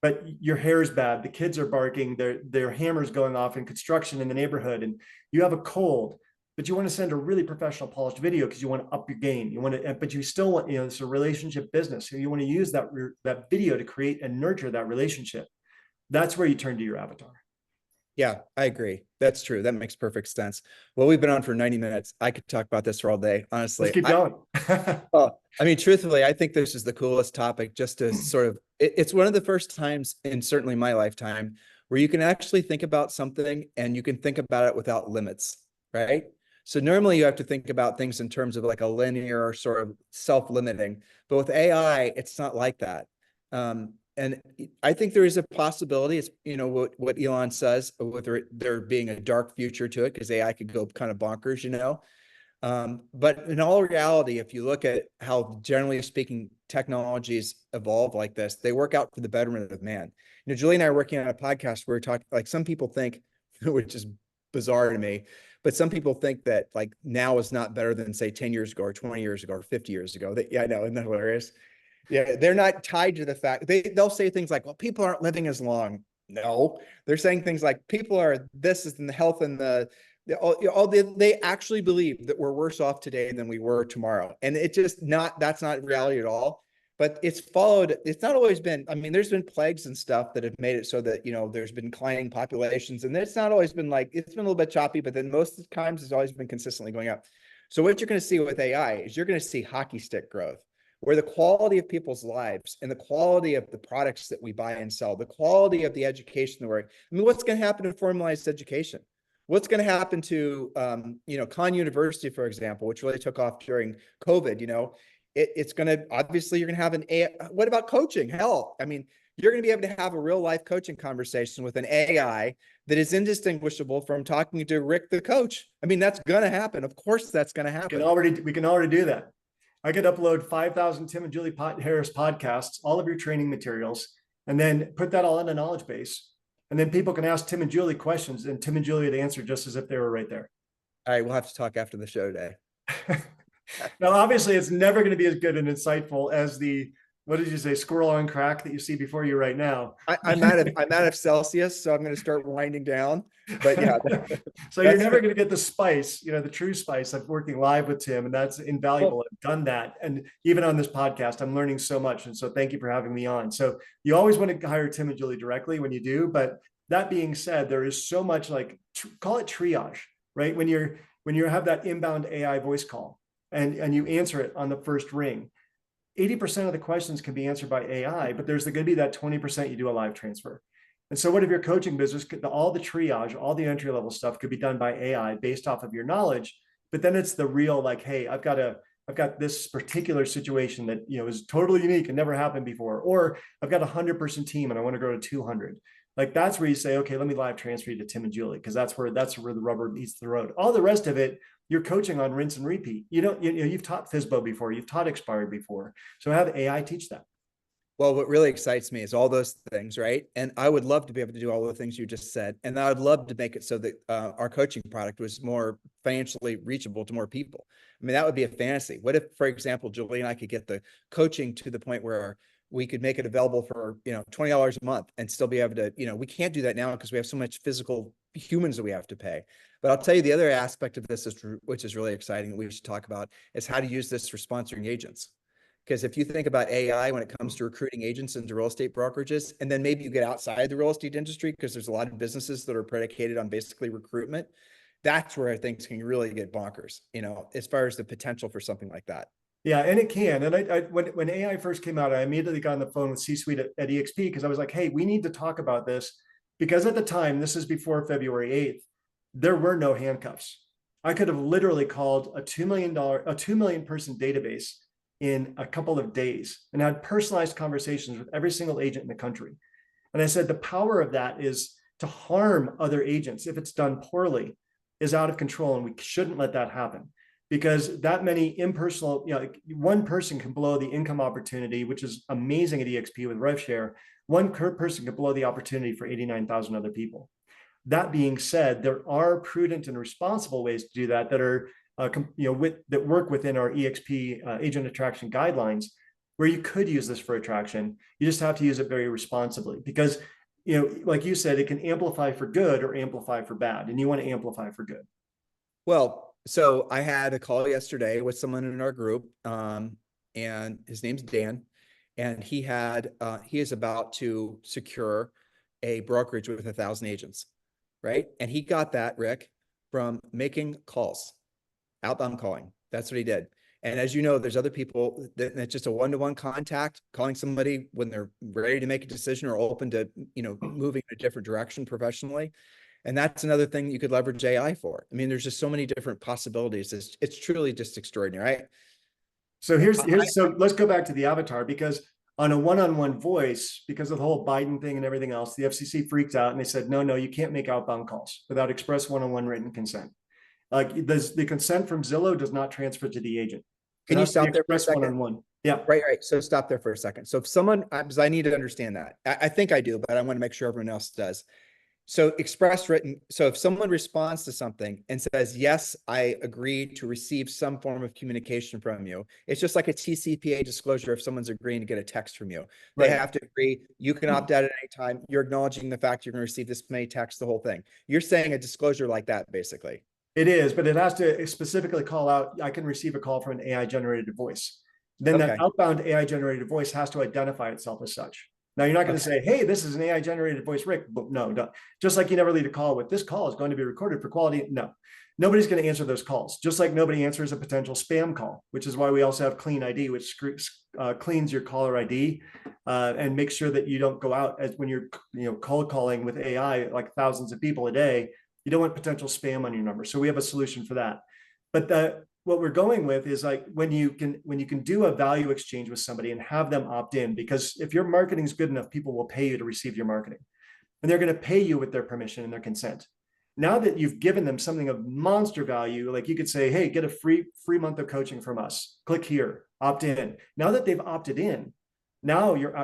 but your hair is bad, the kids are barking, their hammers going off in construction in the neighborhood, and you have a cold, but you want to send a really professional polished video because you want to up your game. But you still want, it's a relationship business. So you want to use that video to create and nurture that relationship. That's where you turn to your avatar. Yeah, I agree. That's true. That makes perfect sense. Well, we've been on for 90 minutes. I could talk about this for all day, honestly. Let's keep going. I mean, truthfully, I think this is the coolest topic, just to sort of, it's one of the first times in certainly my lifetime where you can actually think about something and you can think about it without limits, right? So normally you have to think about things in terms of like a linear sort of self-limiting, but with AI, it's not like that. And I think there is a possibility. It's, you know, what Elon says, with there being a dark future to it, because AI could go kind of bonkers, you know. But in all reality, if you look at how, generally speaking, technologies evolve like this, they work out for the betterment of man. You know, Julie and I are working on a podcast where we're talking, like, some people think, which is bizarre to me, but some people think that like now is not better than, say, 10 years ago or 20 years ago or 50 years ago. Yeah, I know, isn't that hilarious? Yeah, they're not tied to the fact they'll say things like, well, people aren't living as long. No, they're saying things like people are this is in the health and they actually believe that we're worse off today than we were tomorrow. And it just not, that's not reality at all. But it's followed, it's not always been, I mean, there's been plagues and stuff that have made it so that, you know, there's been declining populations, and it's not always been like, it's been a little bit choppy, but then most of the times it's always been consistently going up. So what you're going to see with AI is you're going to see hockey stick growth, where the quality of people's lives and the quality of the products that we buy and sell, the quality of the education that we're, I mean, what's going to happen to formalized education? What's going to happen to, you know, Khan University, for example, which really took off during COVID, you know, it's going to, obviously you're going to have an AI. What about coaching? Hell, I mean, you're going to be able to have a real life coaching conversation with an AI that is indistinguishable from talking to Rick, the coach. I mean, that's going to happen. Of course, that's going to happen. We can already do that. I could upload 5,000 Tim and Julie Harris podcasts, all of your training materials, and then put that all in a knowledge base. And then people can ask Tim and Julie questions, and Tim and Julie would answer just as if they were right there. All right, we'll have to talk after the show today. Now, obviously, it's never going to be as good and insightful as the, what did you say, squirrel on crack that you see before you right now. I'm out of Celsius, so I'm going to start winding down. But yeah, so you're never going to get the spice, you know, the true spice of working live with Tim, and that's invaluable. I've done that, and even on this podcast, I'm learning so much. And so, thank you for having me on. So, you always want to hire Tim and Julie directly when you do. But that being said, there is so much, like, call it triage, right? When you have that inbound AI voice call, and you answer it on the first ring, 80% of the questions can be answered by AI, but there's going to be that 20% you do a live transfer. And so what if your coaching business, all the triage, all the entry level stuff could be done by AI based off of your knowledge, but then it's the real, like, hey, I've got this particular situation that, you know, is totally unique and never happened before, or I've got a 100-person team and I want to grow to 200. Like, that's where you say, okay, let me live transfer you to Tim and Julie, because that's where the rubber meets the road. All the rest of it, you're coaching on rinse and repeat. You've taught FSBO before, you've taught expired before. So have AI teach that. Well, what really excites me is all those things, right? And I would love to be able to do all the things you just said. And I would love to make it so that our coaching product was more financially reachable to more people. I mean, that would be a fantasy. What if, for example, Julie and I could get the coaching to the point where we could make it available for, you know, $20 a month and still be able to, you know, we can't do that now because we have so much physical humans that we have to pay. But I'll tell you the other aspect of this, which is really exciting, that we should talk about, is how to use this for sponsoring agents. Because if you think about AI when it comes to recruiting agents into real estate brokerages, and then maybe you get outside the real estate industry, because there's a lot of businesses that are predicated on basically recruitment, that's where things can really get bonkers, you know, as far as the potential for something like that. Yeah, and it can. And when AI first came out, I immediately got on the phone with C-suite at EXP, because I was like, hey, we need to talk about this, because at the time, this is before February 8th, there were no handcuffs. I could have literally called a $2 million person database in a couple of days and had personalized conversations with every single agent in the country. And I said, the power of that is to harm other agents, if it's done poorly, is out of control. And we shouldn't let that happen, because that many impersonal, you know, one person can blow the income opportunity, which is amazing at EXP with RevShare. One person can blow the opportunity for 89,000 other people. That being said, there are prudent and responsible ways to do that are that work within our EXP agent attraction guidelines, where you could use this for attraction. You just have to use it very responsibly, because, you know, like you said, it can amplify for good or amplify for bad, and you want to amplify for good. Well, so I had a call yesterday with someone in our group, and his name's Dan, and he is about to secure a brokerage with 1,000 agents, right? And he got that, Rick, from making calls. Outbound calling. That's what he did. And as you know, there's other people that's just a one-to-one contact, calling somebody when they're ready to make a decision or open to, you know, moving in a different direction professionally. And that's another thing you could leverage AI for. I mean, there's just so many different possibilities. It's truly just extraordinary, right? So so let's go back to the avatar, because on a one-on-one voice, because of the whole Biden thing and everything else, the FCC freaked out and they said, no, you can't make outbound calls without express one-on-one written consent. Like the consent from Zillow does not transfer to the agent. Can you stop there for a second? One-on-one. Yeah. Right. So stop there for a second. So if someone, because I need to understand that. I think I do, but I want to make sure everyone else does. So express written. So if someone responds to something and says, yes, I agree to receive some form of communication from you. It's just like a TCPA disclosure. If someone's agreeing to get a text from you, they have to agree. You can opt out at any time. You're acknowledging the fact you're going to receive this many texts, the whole thing. You're saying a disclosure like that, basically. It is, but it has to specifically call out, I can receive a call from an AI generated voice. Then that outbound AI generated voice has to identify itself as such. Now, you're not going to say, hey, this is an AI generated voice, Rick. No, just like you never lead a call with this call is going to be recorded for quality. No, nobody's going to answer those calls, just like nobody answers a potential spam call, which is why we also have Clean ID, which cleans your caller ID and makes sure that you don't go out as when you're cold calling with AI, like thousands of people a day. You don't want potential spam on your number. So we have a solution for that. But what we're going with is like when you can do a value exchange with somebody and have them opt in, because if your marketing is good enough, people will pay you to receive your marketing, and they're going to pay you with their permission and their consent. Now that you've given them something of monster value, like you could say, hey, get a free month of coaching from us. Click here, opt in. Now that they've opted in, now your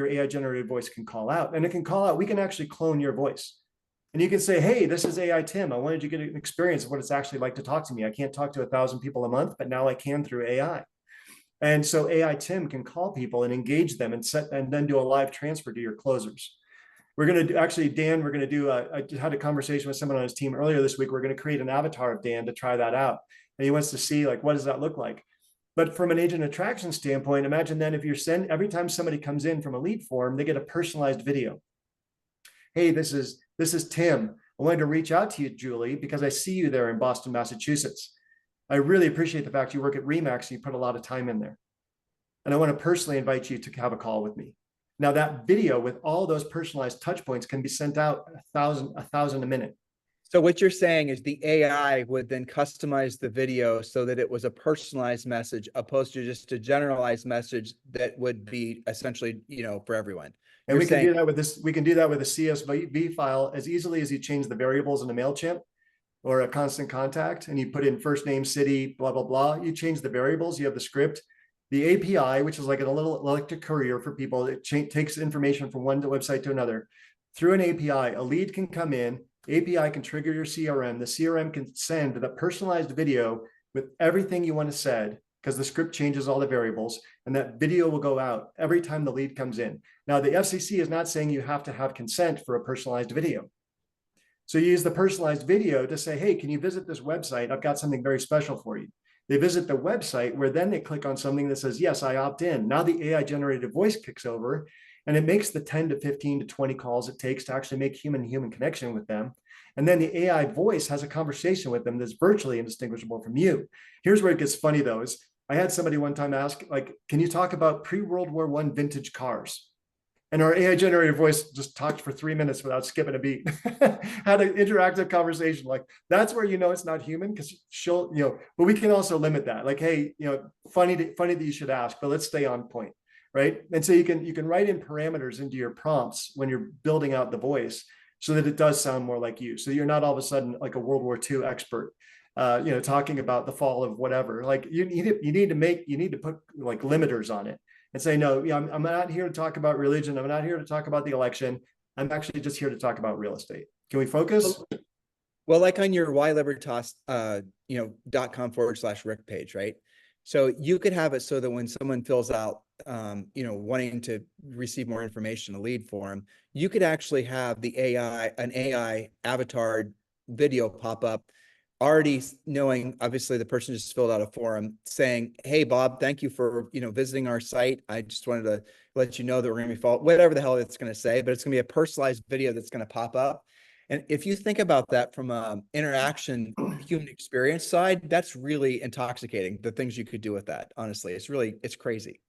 AI generated voice can call out, and it can call out. We can actually clone your voice. And you can say, hey, this is AI Tim. I wanted you to get an experience of what it's actually like to talk to me. I can't talk to 1,000 people a month, but now I can through AI. And so AI Tim can call people and engage them and then do a live transfer to your closers. We're going to actually, Dan, we're going to do I had a conversation with someone on his team earlier this week. We're going to create an avatar of Dan to try that out. And he wants to see, like, what does that look like? But from an agent attraction standpoint, imagine then if every time somebody comes in from a lead form, they get a personalized video. Hey, this is Tim. I wanted to reach out to you, Julie, because I see you there in Boston, Massachusetts. I really appreciate the fact you work at Remax and you put a lot of time in there. And I want to personally invite you to have a call with me. Now that video with all those personalized touch points can be sent out 1,000 a minute. So what you're saying is the AI would then customize the video so that it was a personalized message opposed to just a generalized message that would be essentially, for everyone. And we can do that with this. We can do that with a CSV file as easily as you change the variables in a MailChimp or a constant contact, and you put in first name, city, blah, blah, blah. You change the variables, you have the script. The API, which is like a little electric courier for people, it takes information from one website to another. Through an API, a lead can come in, API can trigger your CRM. The CRM can send the personalized video with everything you want to said, because the script changes all the variables, and that video will go out every time the lead comes in. Now, the FCC is not saying you have to have consent for a personalized video. So you use the personalized video to say, hey, can you visit this website? I've got something very special for you. They visit the website, where then they click on something that says, yes, I opt in. Now the AI generated voice kicks over, and it makes the 10 to 15 to 20 calls it takes to actually make human connection with them. And then the AI voice has a conversation with them that's virtually indistinguishable from you. Here's where it gets funny, though, is I had somebody one time ask, like, can you talk about pre-World War I vintage cars? And our AI generated voice just talked for 3 minutes without skipping a beat. Had an interactive conversation. Like, that's where it's not human, because she'll, but we can also limit that. Like, hey, funny that you should ask, but let's stay on point, right? And so you can write in parameters into your prompts when you're building out the voice so that it does sound more like you. So you're not all of a sudden like a World War II expert, talking about the fall of whatever. Like you need to put like limiters on it and say, no, I'm not here to talk about religion. I'm not here to talk about the election. I'm actually just here to talk about real estate. Can we focus? Well, like on your YLibertas, .com/Rick page, right? So you could have it so that when someone fills out, wanting to receive more information, a lead form, you could actually have an AI avatar video pop up, already knowing, obviously the person just filled out a form saying, hey, Bob, thank you for, visiting our site. I just wanted to let you know that we're going to be following, whatever the hell it's going to say, but it's going to be a personalized video that's going to pop up. And if you think about that from an interaction, human experience side, that's really intoxicating, the things you could do with that. Honestly, it's crazy.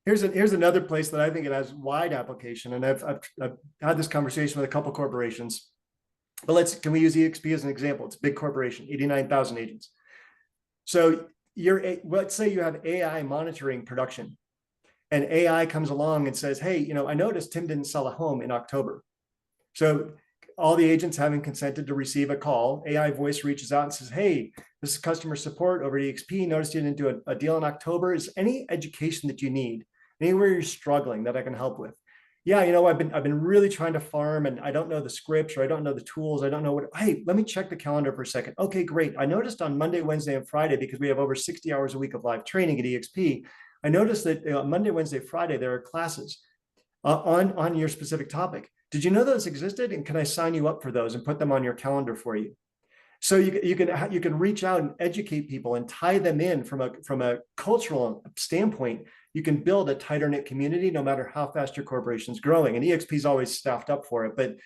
Here's another place that I think it has wide application. And I've had this conversation with a couple corporations. But can we use EXP as an example? It's a big corporation, 89,000 agents. So let's say you have AI monitoring production, and AI comes along and says, hey, I noticed Tim didn't sell a home in October. So all the agents having consented to receive a call, AI voice reaches out and says, hey, this is customer support over at EXP. Noticed you didn't do a deal in October. Is any education that you need, anywhere you're struggling that I can help with? Yeah, I've been really trying to farm, and I don't know the scripts, or I don't know the tools. I don't know hey, let me check the calendar for a second. Okay, great. I noticed on Monday, Wednesday, and Friday, because we have over 60 hours a week of live training at EXP, I noticed that Monday, Wednesday, Friday, there are classes on your specific topic. Did you know those existed? And can I sign you up for those and put them on your calendar for you? So you can reach out and educate people and tie them in from a cultural standpoint. You can build a tighter knit community no matter how fast your corporation's growing. And EXP is always staffed up for it. But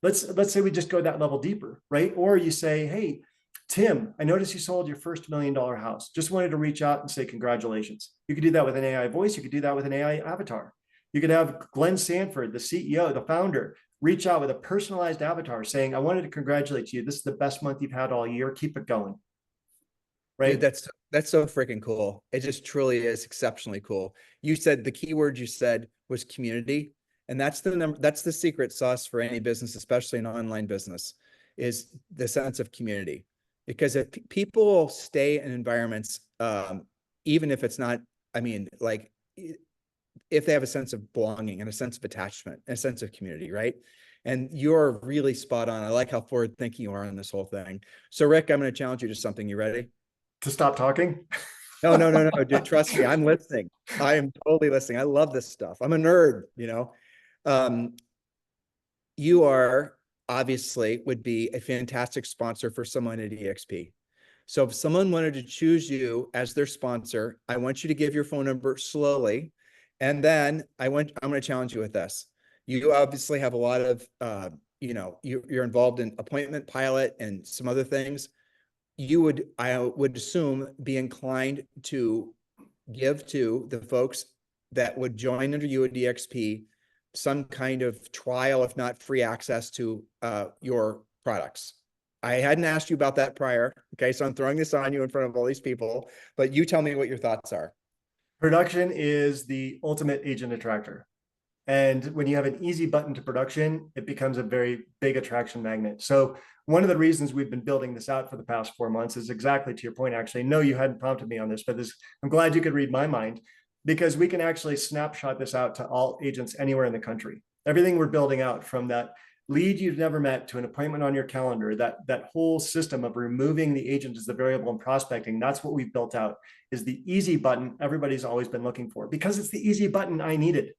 let's say we just go that level deeper, right? Or you say, hey, Tim, I noticed you sold your first $1 million house. Just wanted to reach out and say congratulations. You could do that with an AI voice. You could do that with an AI avatar. You could have Glenn Sanford, the CEO, the founder, reach out with a personalized avatar saying, I wanted to congratulate you. This is the best month you've had all year. Keep it going. Right? Dude, that's so freaking cool. It just truly is exceptionally cool. You said the key word you said was community. And that's the secret sauce for any business, especially an online business, is the sense of community. Because if people stay in environments, even if it's not, like if they have a sense of belonging and a sense of attachment and a sense of community, right? And you're really spot on. I like how forward thinking you are on this whole thing. So Rick, I'm going to challenge you to something. You ready? To stop talking? No, dude, trust me. I'm listening. I am totally listening. I love this stuff. I'm a nerd, you are obviously would be a fantastic sponsor for someone at EXP. So if someone wanted to choose you as their sponsor, I want you to give your phone number slowly. And then I'm going to challenge you with this. You obviously have a lot of, you're involved in Appointment Pilot and some other things. I would assume, be inclined to give to the folks that would join under you at EXP some kind of trial, if not free access to your products. I hadn't asked you about that prior. Okay. So I'm throwing this on you in front of all these people, but you tell me what your thoughts are. Production is the ultimate agent attractor. And when you have an easy button to production, it becomes a very big attraction magnet. So one of the reasons we've been building this out for the past 4 months is exactly to your point, actually. No, you hadn't prompted me on this, but I'm glad you could read my mind, because we can actually snapshot this out to all agents anywhere in the country. Everything we're building out, from that lead you've never met to an appointment on your calendar, that whole system of removing the agent as the variable in prospecting, that's what we've built out, is the easy button everybody's always been looking for, because it's the easy button I needed.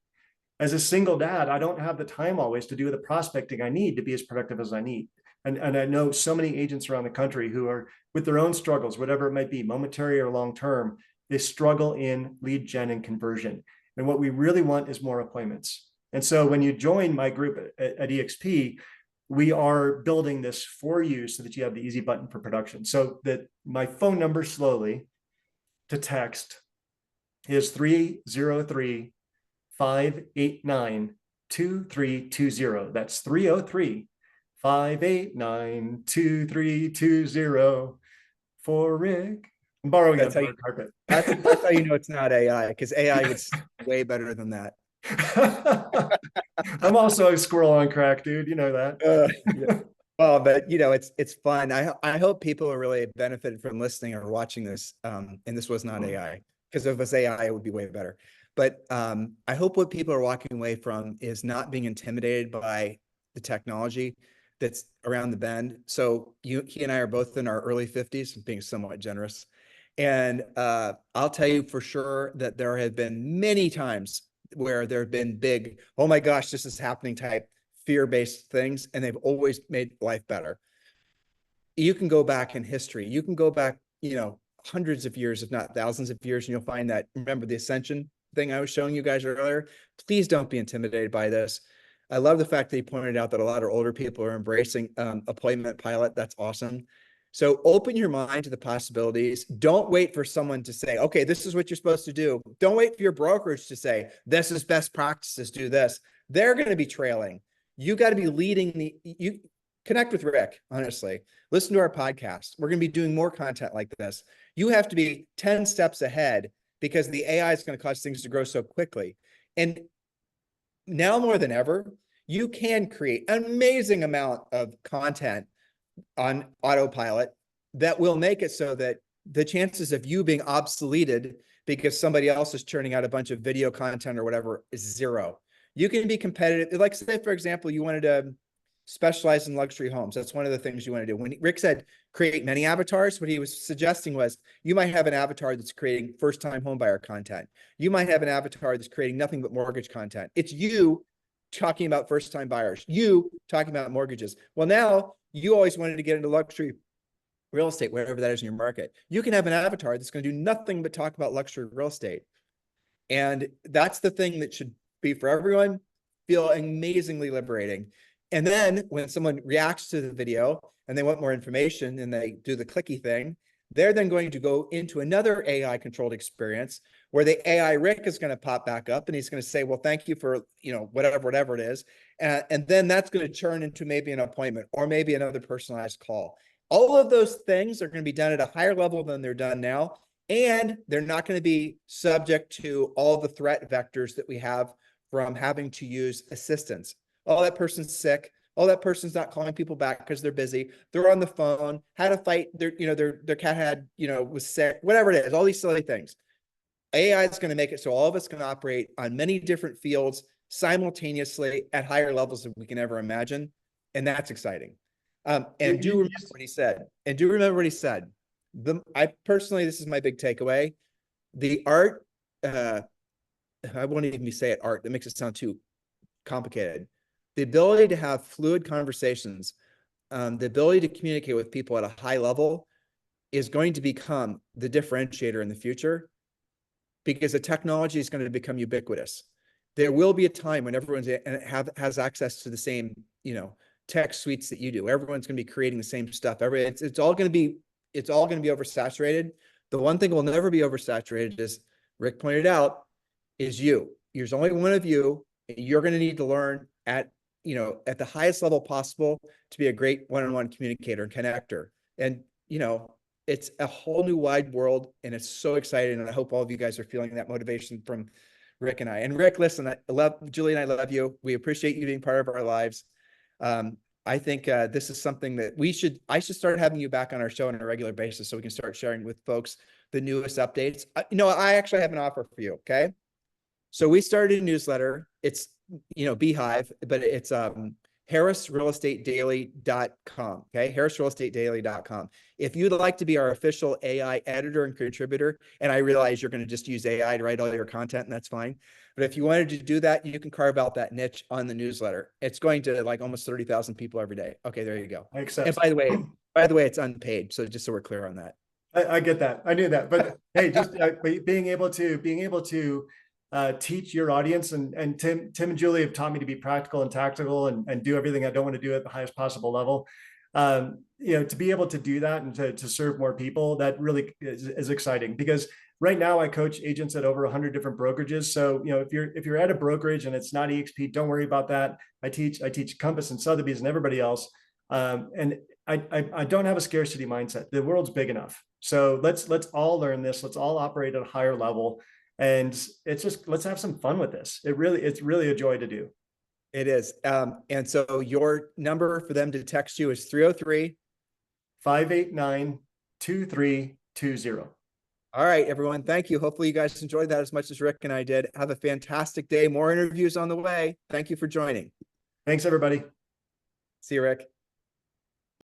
As a single dad, I don't have the time always to do the prospecting I need to be as productive as I need. And I know so many agents around the country who are, with their own struggles, whatever it might be, momentary or long-term, they struggle in lead gen and conversion. And what we really want is more appointments. And so when you join my group at EXP, we are building this for you so that you have the easy button for production. So that my phone number slowly to text is 303-589-2320. That's 303-589-2320 for Rick. I'm borrowing that from our carpet. That's how you know it's not AI, because AI would way better than that. I'm also a squirrel on crack, dude. You know that. Yeah. Well, but it's fun. I hope people are really benefited from listening or watching this. And this was not AI, because if it was AI, it would be way better. But I hope what people are walking away from is not being intimidated by the technology that's around the bend. So he and I are both in our early 50s, being somewhat generous. And I'll tell you for sure that there have been many times where there have been big, oh my gosh, this is happening type fear-based things, and they've always made life better. You can go back in history. You can go back, hundreds of years, if not thousands of years, and you'll find that, remember the ascension thing I was showing you guys earlier? Please don't be intimidated by this. I love the fact that he pointed out that a lot of older people are embracing Appointment Pilot. That's awesome. So open your mind to the possibilities. Don't wait for someone to say, okay, this is what you're supposed to do. Don't wait for your brokerage to say, this is best practices, do this. They're going to be trailing. You got to be leading connect with Rick, honestly. Listen to our podcast. We're going to be doing more content like this. You have to be 10 steps ahead because the AI is going to cause things to grow so quickly. And now more than ever, you can create an amazing amount of content on autopilot that will make it so that the chances of you being obsoleted because somebody else is churning out a bunch of video content or whatever is zero. You can be competitive. Like say, for example, you wanted to specialize in luxury homes. That's one of the things you want to do. When Rick said create many avatars, what he was suggesting was you might have an avatar that's creating first-time homebuyer content. You might have an avatar that's creating nothing but mortgage content. It's you talking about first-time buyers, you talking about mortgages. Well, now you always wanted to get into luxury real estate, whatever that is in your market. You can have an avatar that's going to do nothing but talk about luxury real estate. And that's the thing that should be for everyone, feel amazingly liberating. And then when someone reacts to the video and they want more information and they do the clicky thing, they're then going to go into another AI controlled experience where the AI Rick is going to pop back up and he's going to say, well, thank you for, whatever it is. And then that's going to turn into maybe an appointment or maybe another personalized call. All of those things are going to be done at a higher level than they're done now. And they're not going to be subject to all the threat vectors that we have from having to use assistants. Oh, that person's sick. Oh, that person's not calling people back because they're busy. They're on the phone, had a fight. Their cat had, was sick, whatever it is, all these silly things. AI is going to make it so all of us can operate on many different fields simultaneously at higher levels than we can ever imagine. And that's exciting. And do remember what he said. I personally, this is my big takeaway. The art, I won't even say it art. That makes it sound too complicated. The ability to have fluid conversations, the ability to communicate with people at a high level is going to become the differentiator in the future because the technology is going to become ubiquitous. There will be a time when everyone's has access to the same, tech suites that you do. Everyone's going to be creating the same stuff. It's all going to be oversaturated. The one thing will never be oversaturated, as Rick pointed out, is you. There's only one of you. You're going to need to learn at the highest level possible to be a great one-on-one communicator and connector. And, it's a whole new wide world and it's so exciting. And I hope all of you guys are feeling that motivation from Rick and I. And Rick, listen, Julie and I love you. We appreciate you being part of our lives. I think this is something that I should start having you back on our show on a regular basis so we can start sharing with folks the newest updates. I actually have an offer for you. Okay. So we started a newsletter. It's, Beehive, but it's harrisrealestatedaily.com. Okay. harrisrealestatedaily.com. If you'd like to be our official AI editor and contributor, and I realize you're going to just use AI to write all your content and that's fine. But if you wanted to do that, you can carve out that niche on the newsletter. It's going to like almost 30,000 people every day. Okay. There you go. I accept. And by the way, it's unpaid. So just so we're clear on that. I get that. I knew that, but hey, just being able to teach your audience and Tim and Julie have taught me to be practical and tactical and do everything I don't want to do at the highest possible level. To be able to do that and to serve more people, that really is exciting because right now I coach agents at over 100 different brokerages. So, if you're at a brokerage and it's not EXP, don't worry about that. I teach Compass and Sotheby's and everybody else. And I don't have a scarcity mindset. The world's big enough. So let's all learn this. Let's all operate at a higher level. And let's have some fun with this. It's really a joy to do. It is. And so your number for them to text you is 303-589-2320. All right, everyone. Thank you. Hopefully you guys enjoyed that as much as Rick and I did. Have a fantastic day. More interviews on the way. Thank you for joining. Thanks, everybody. See you, Rick.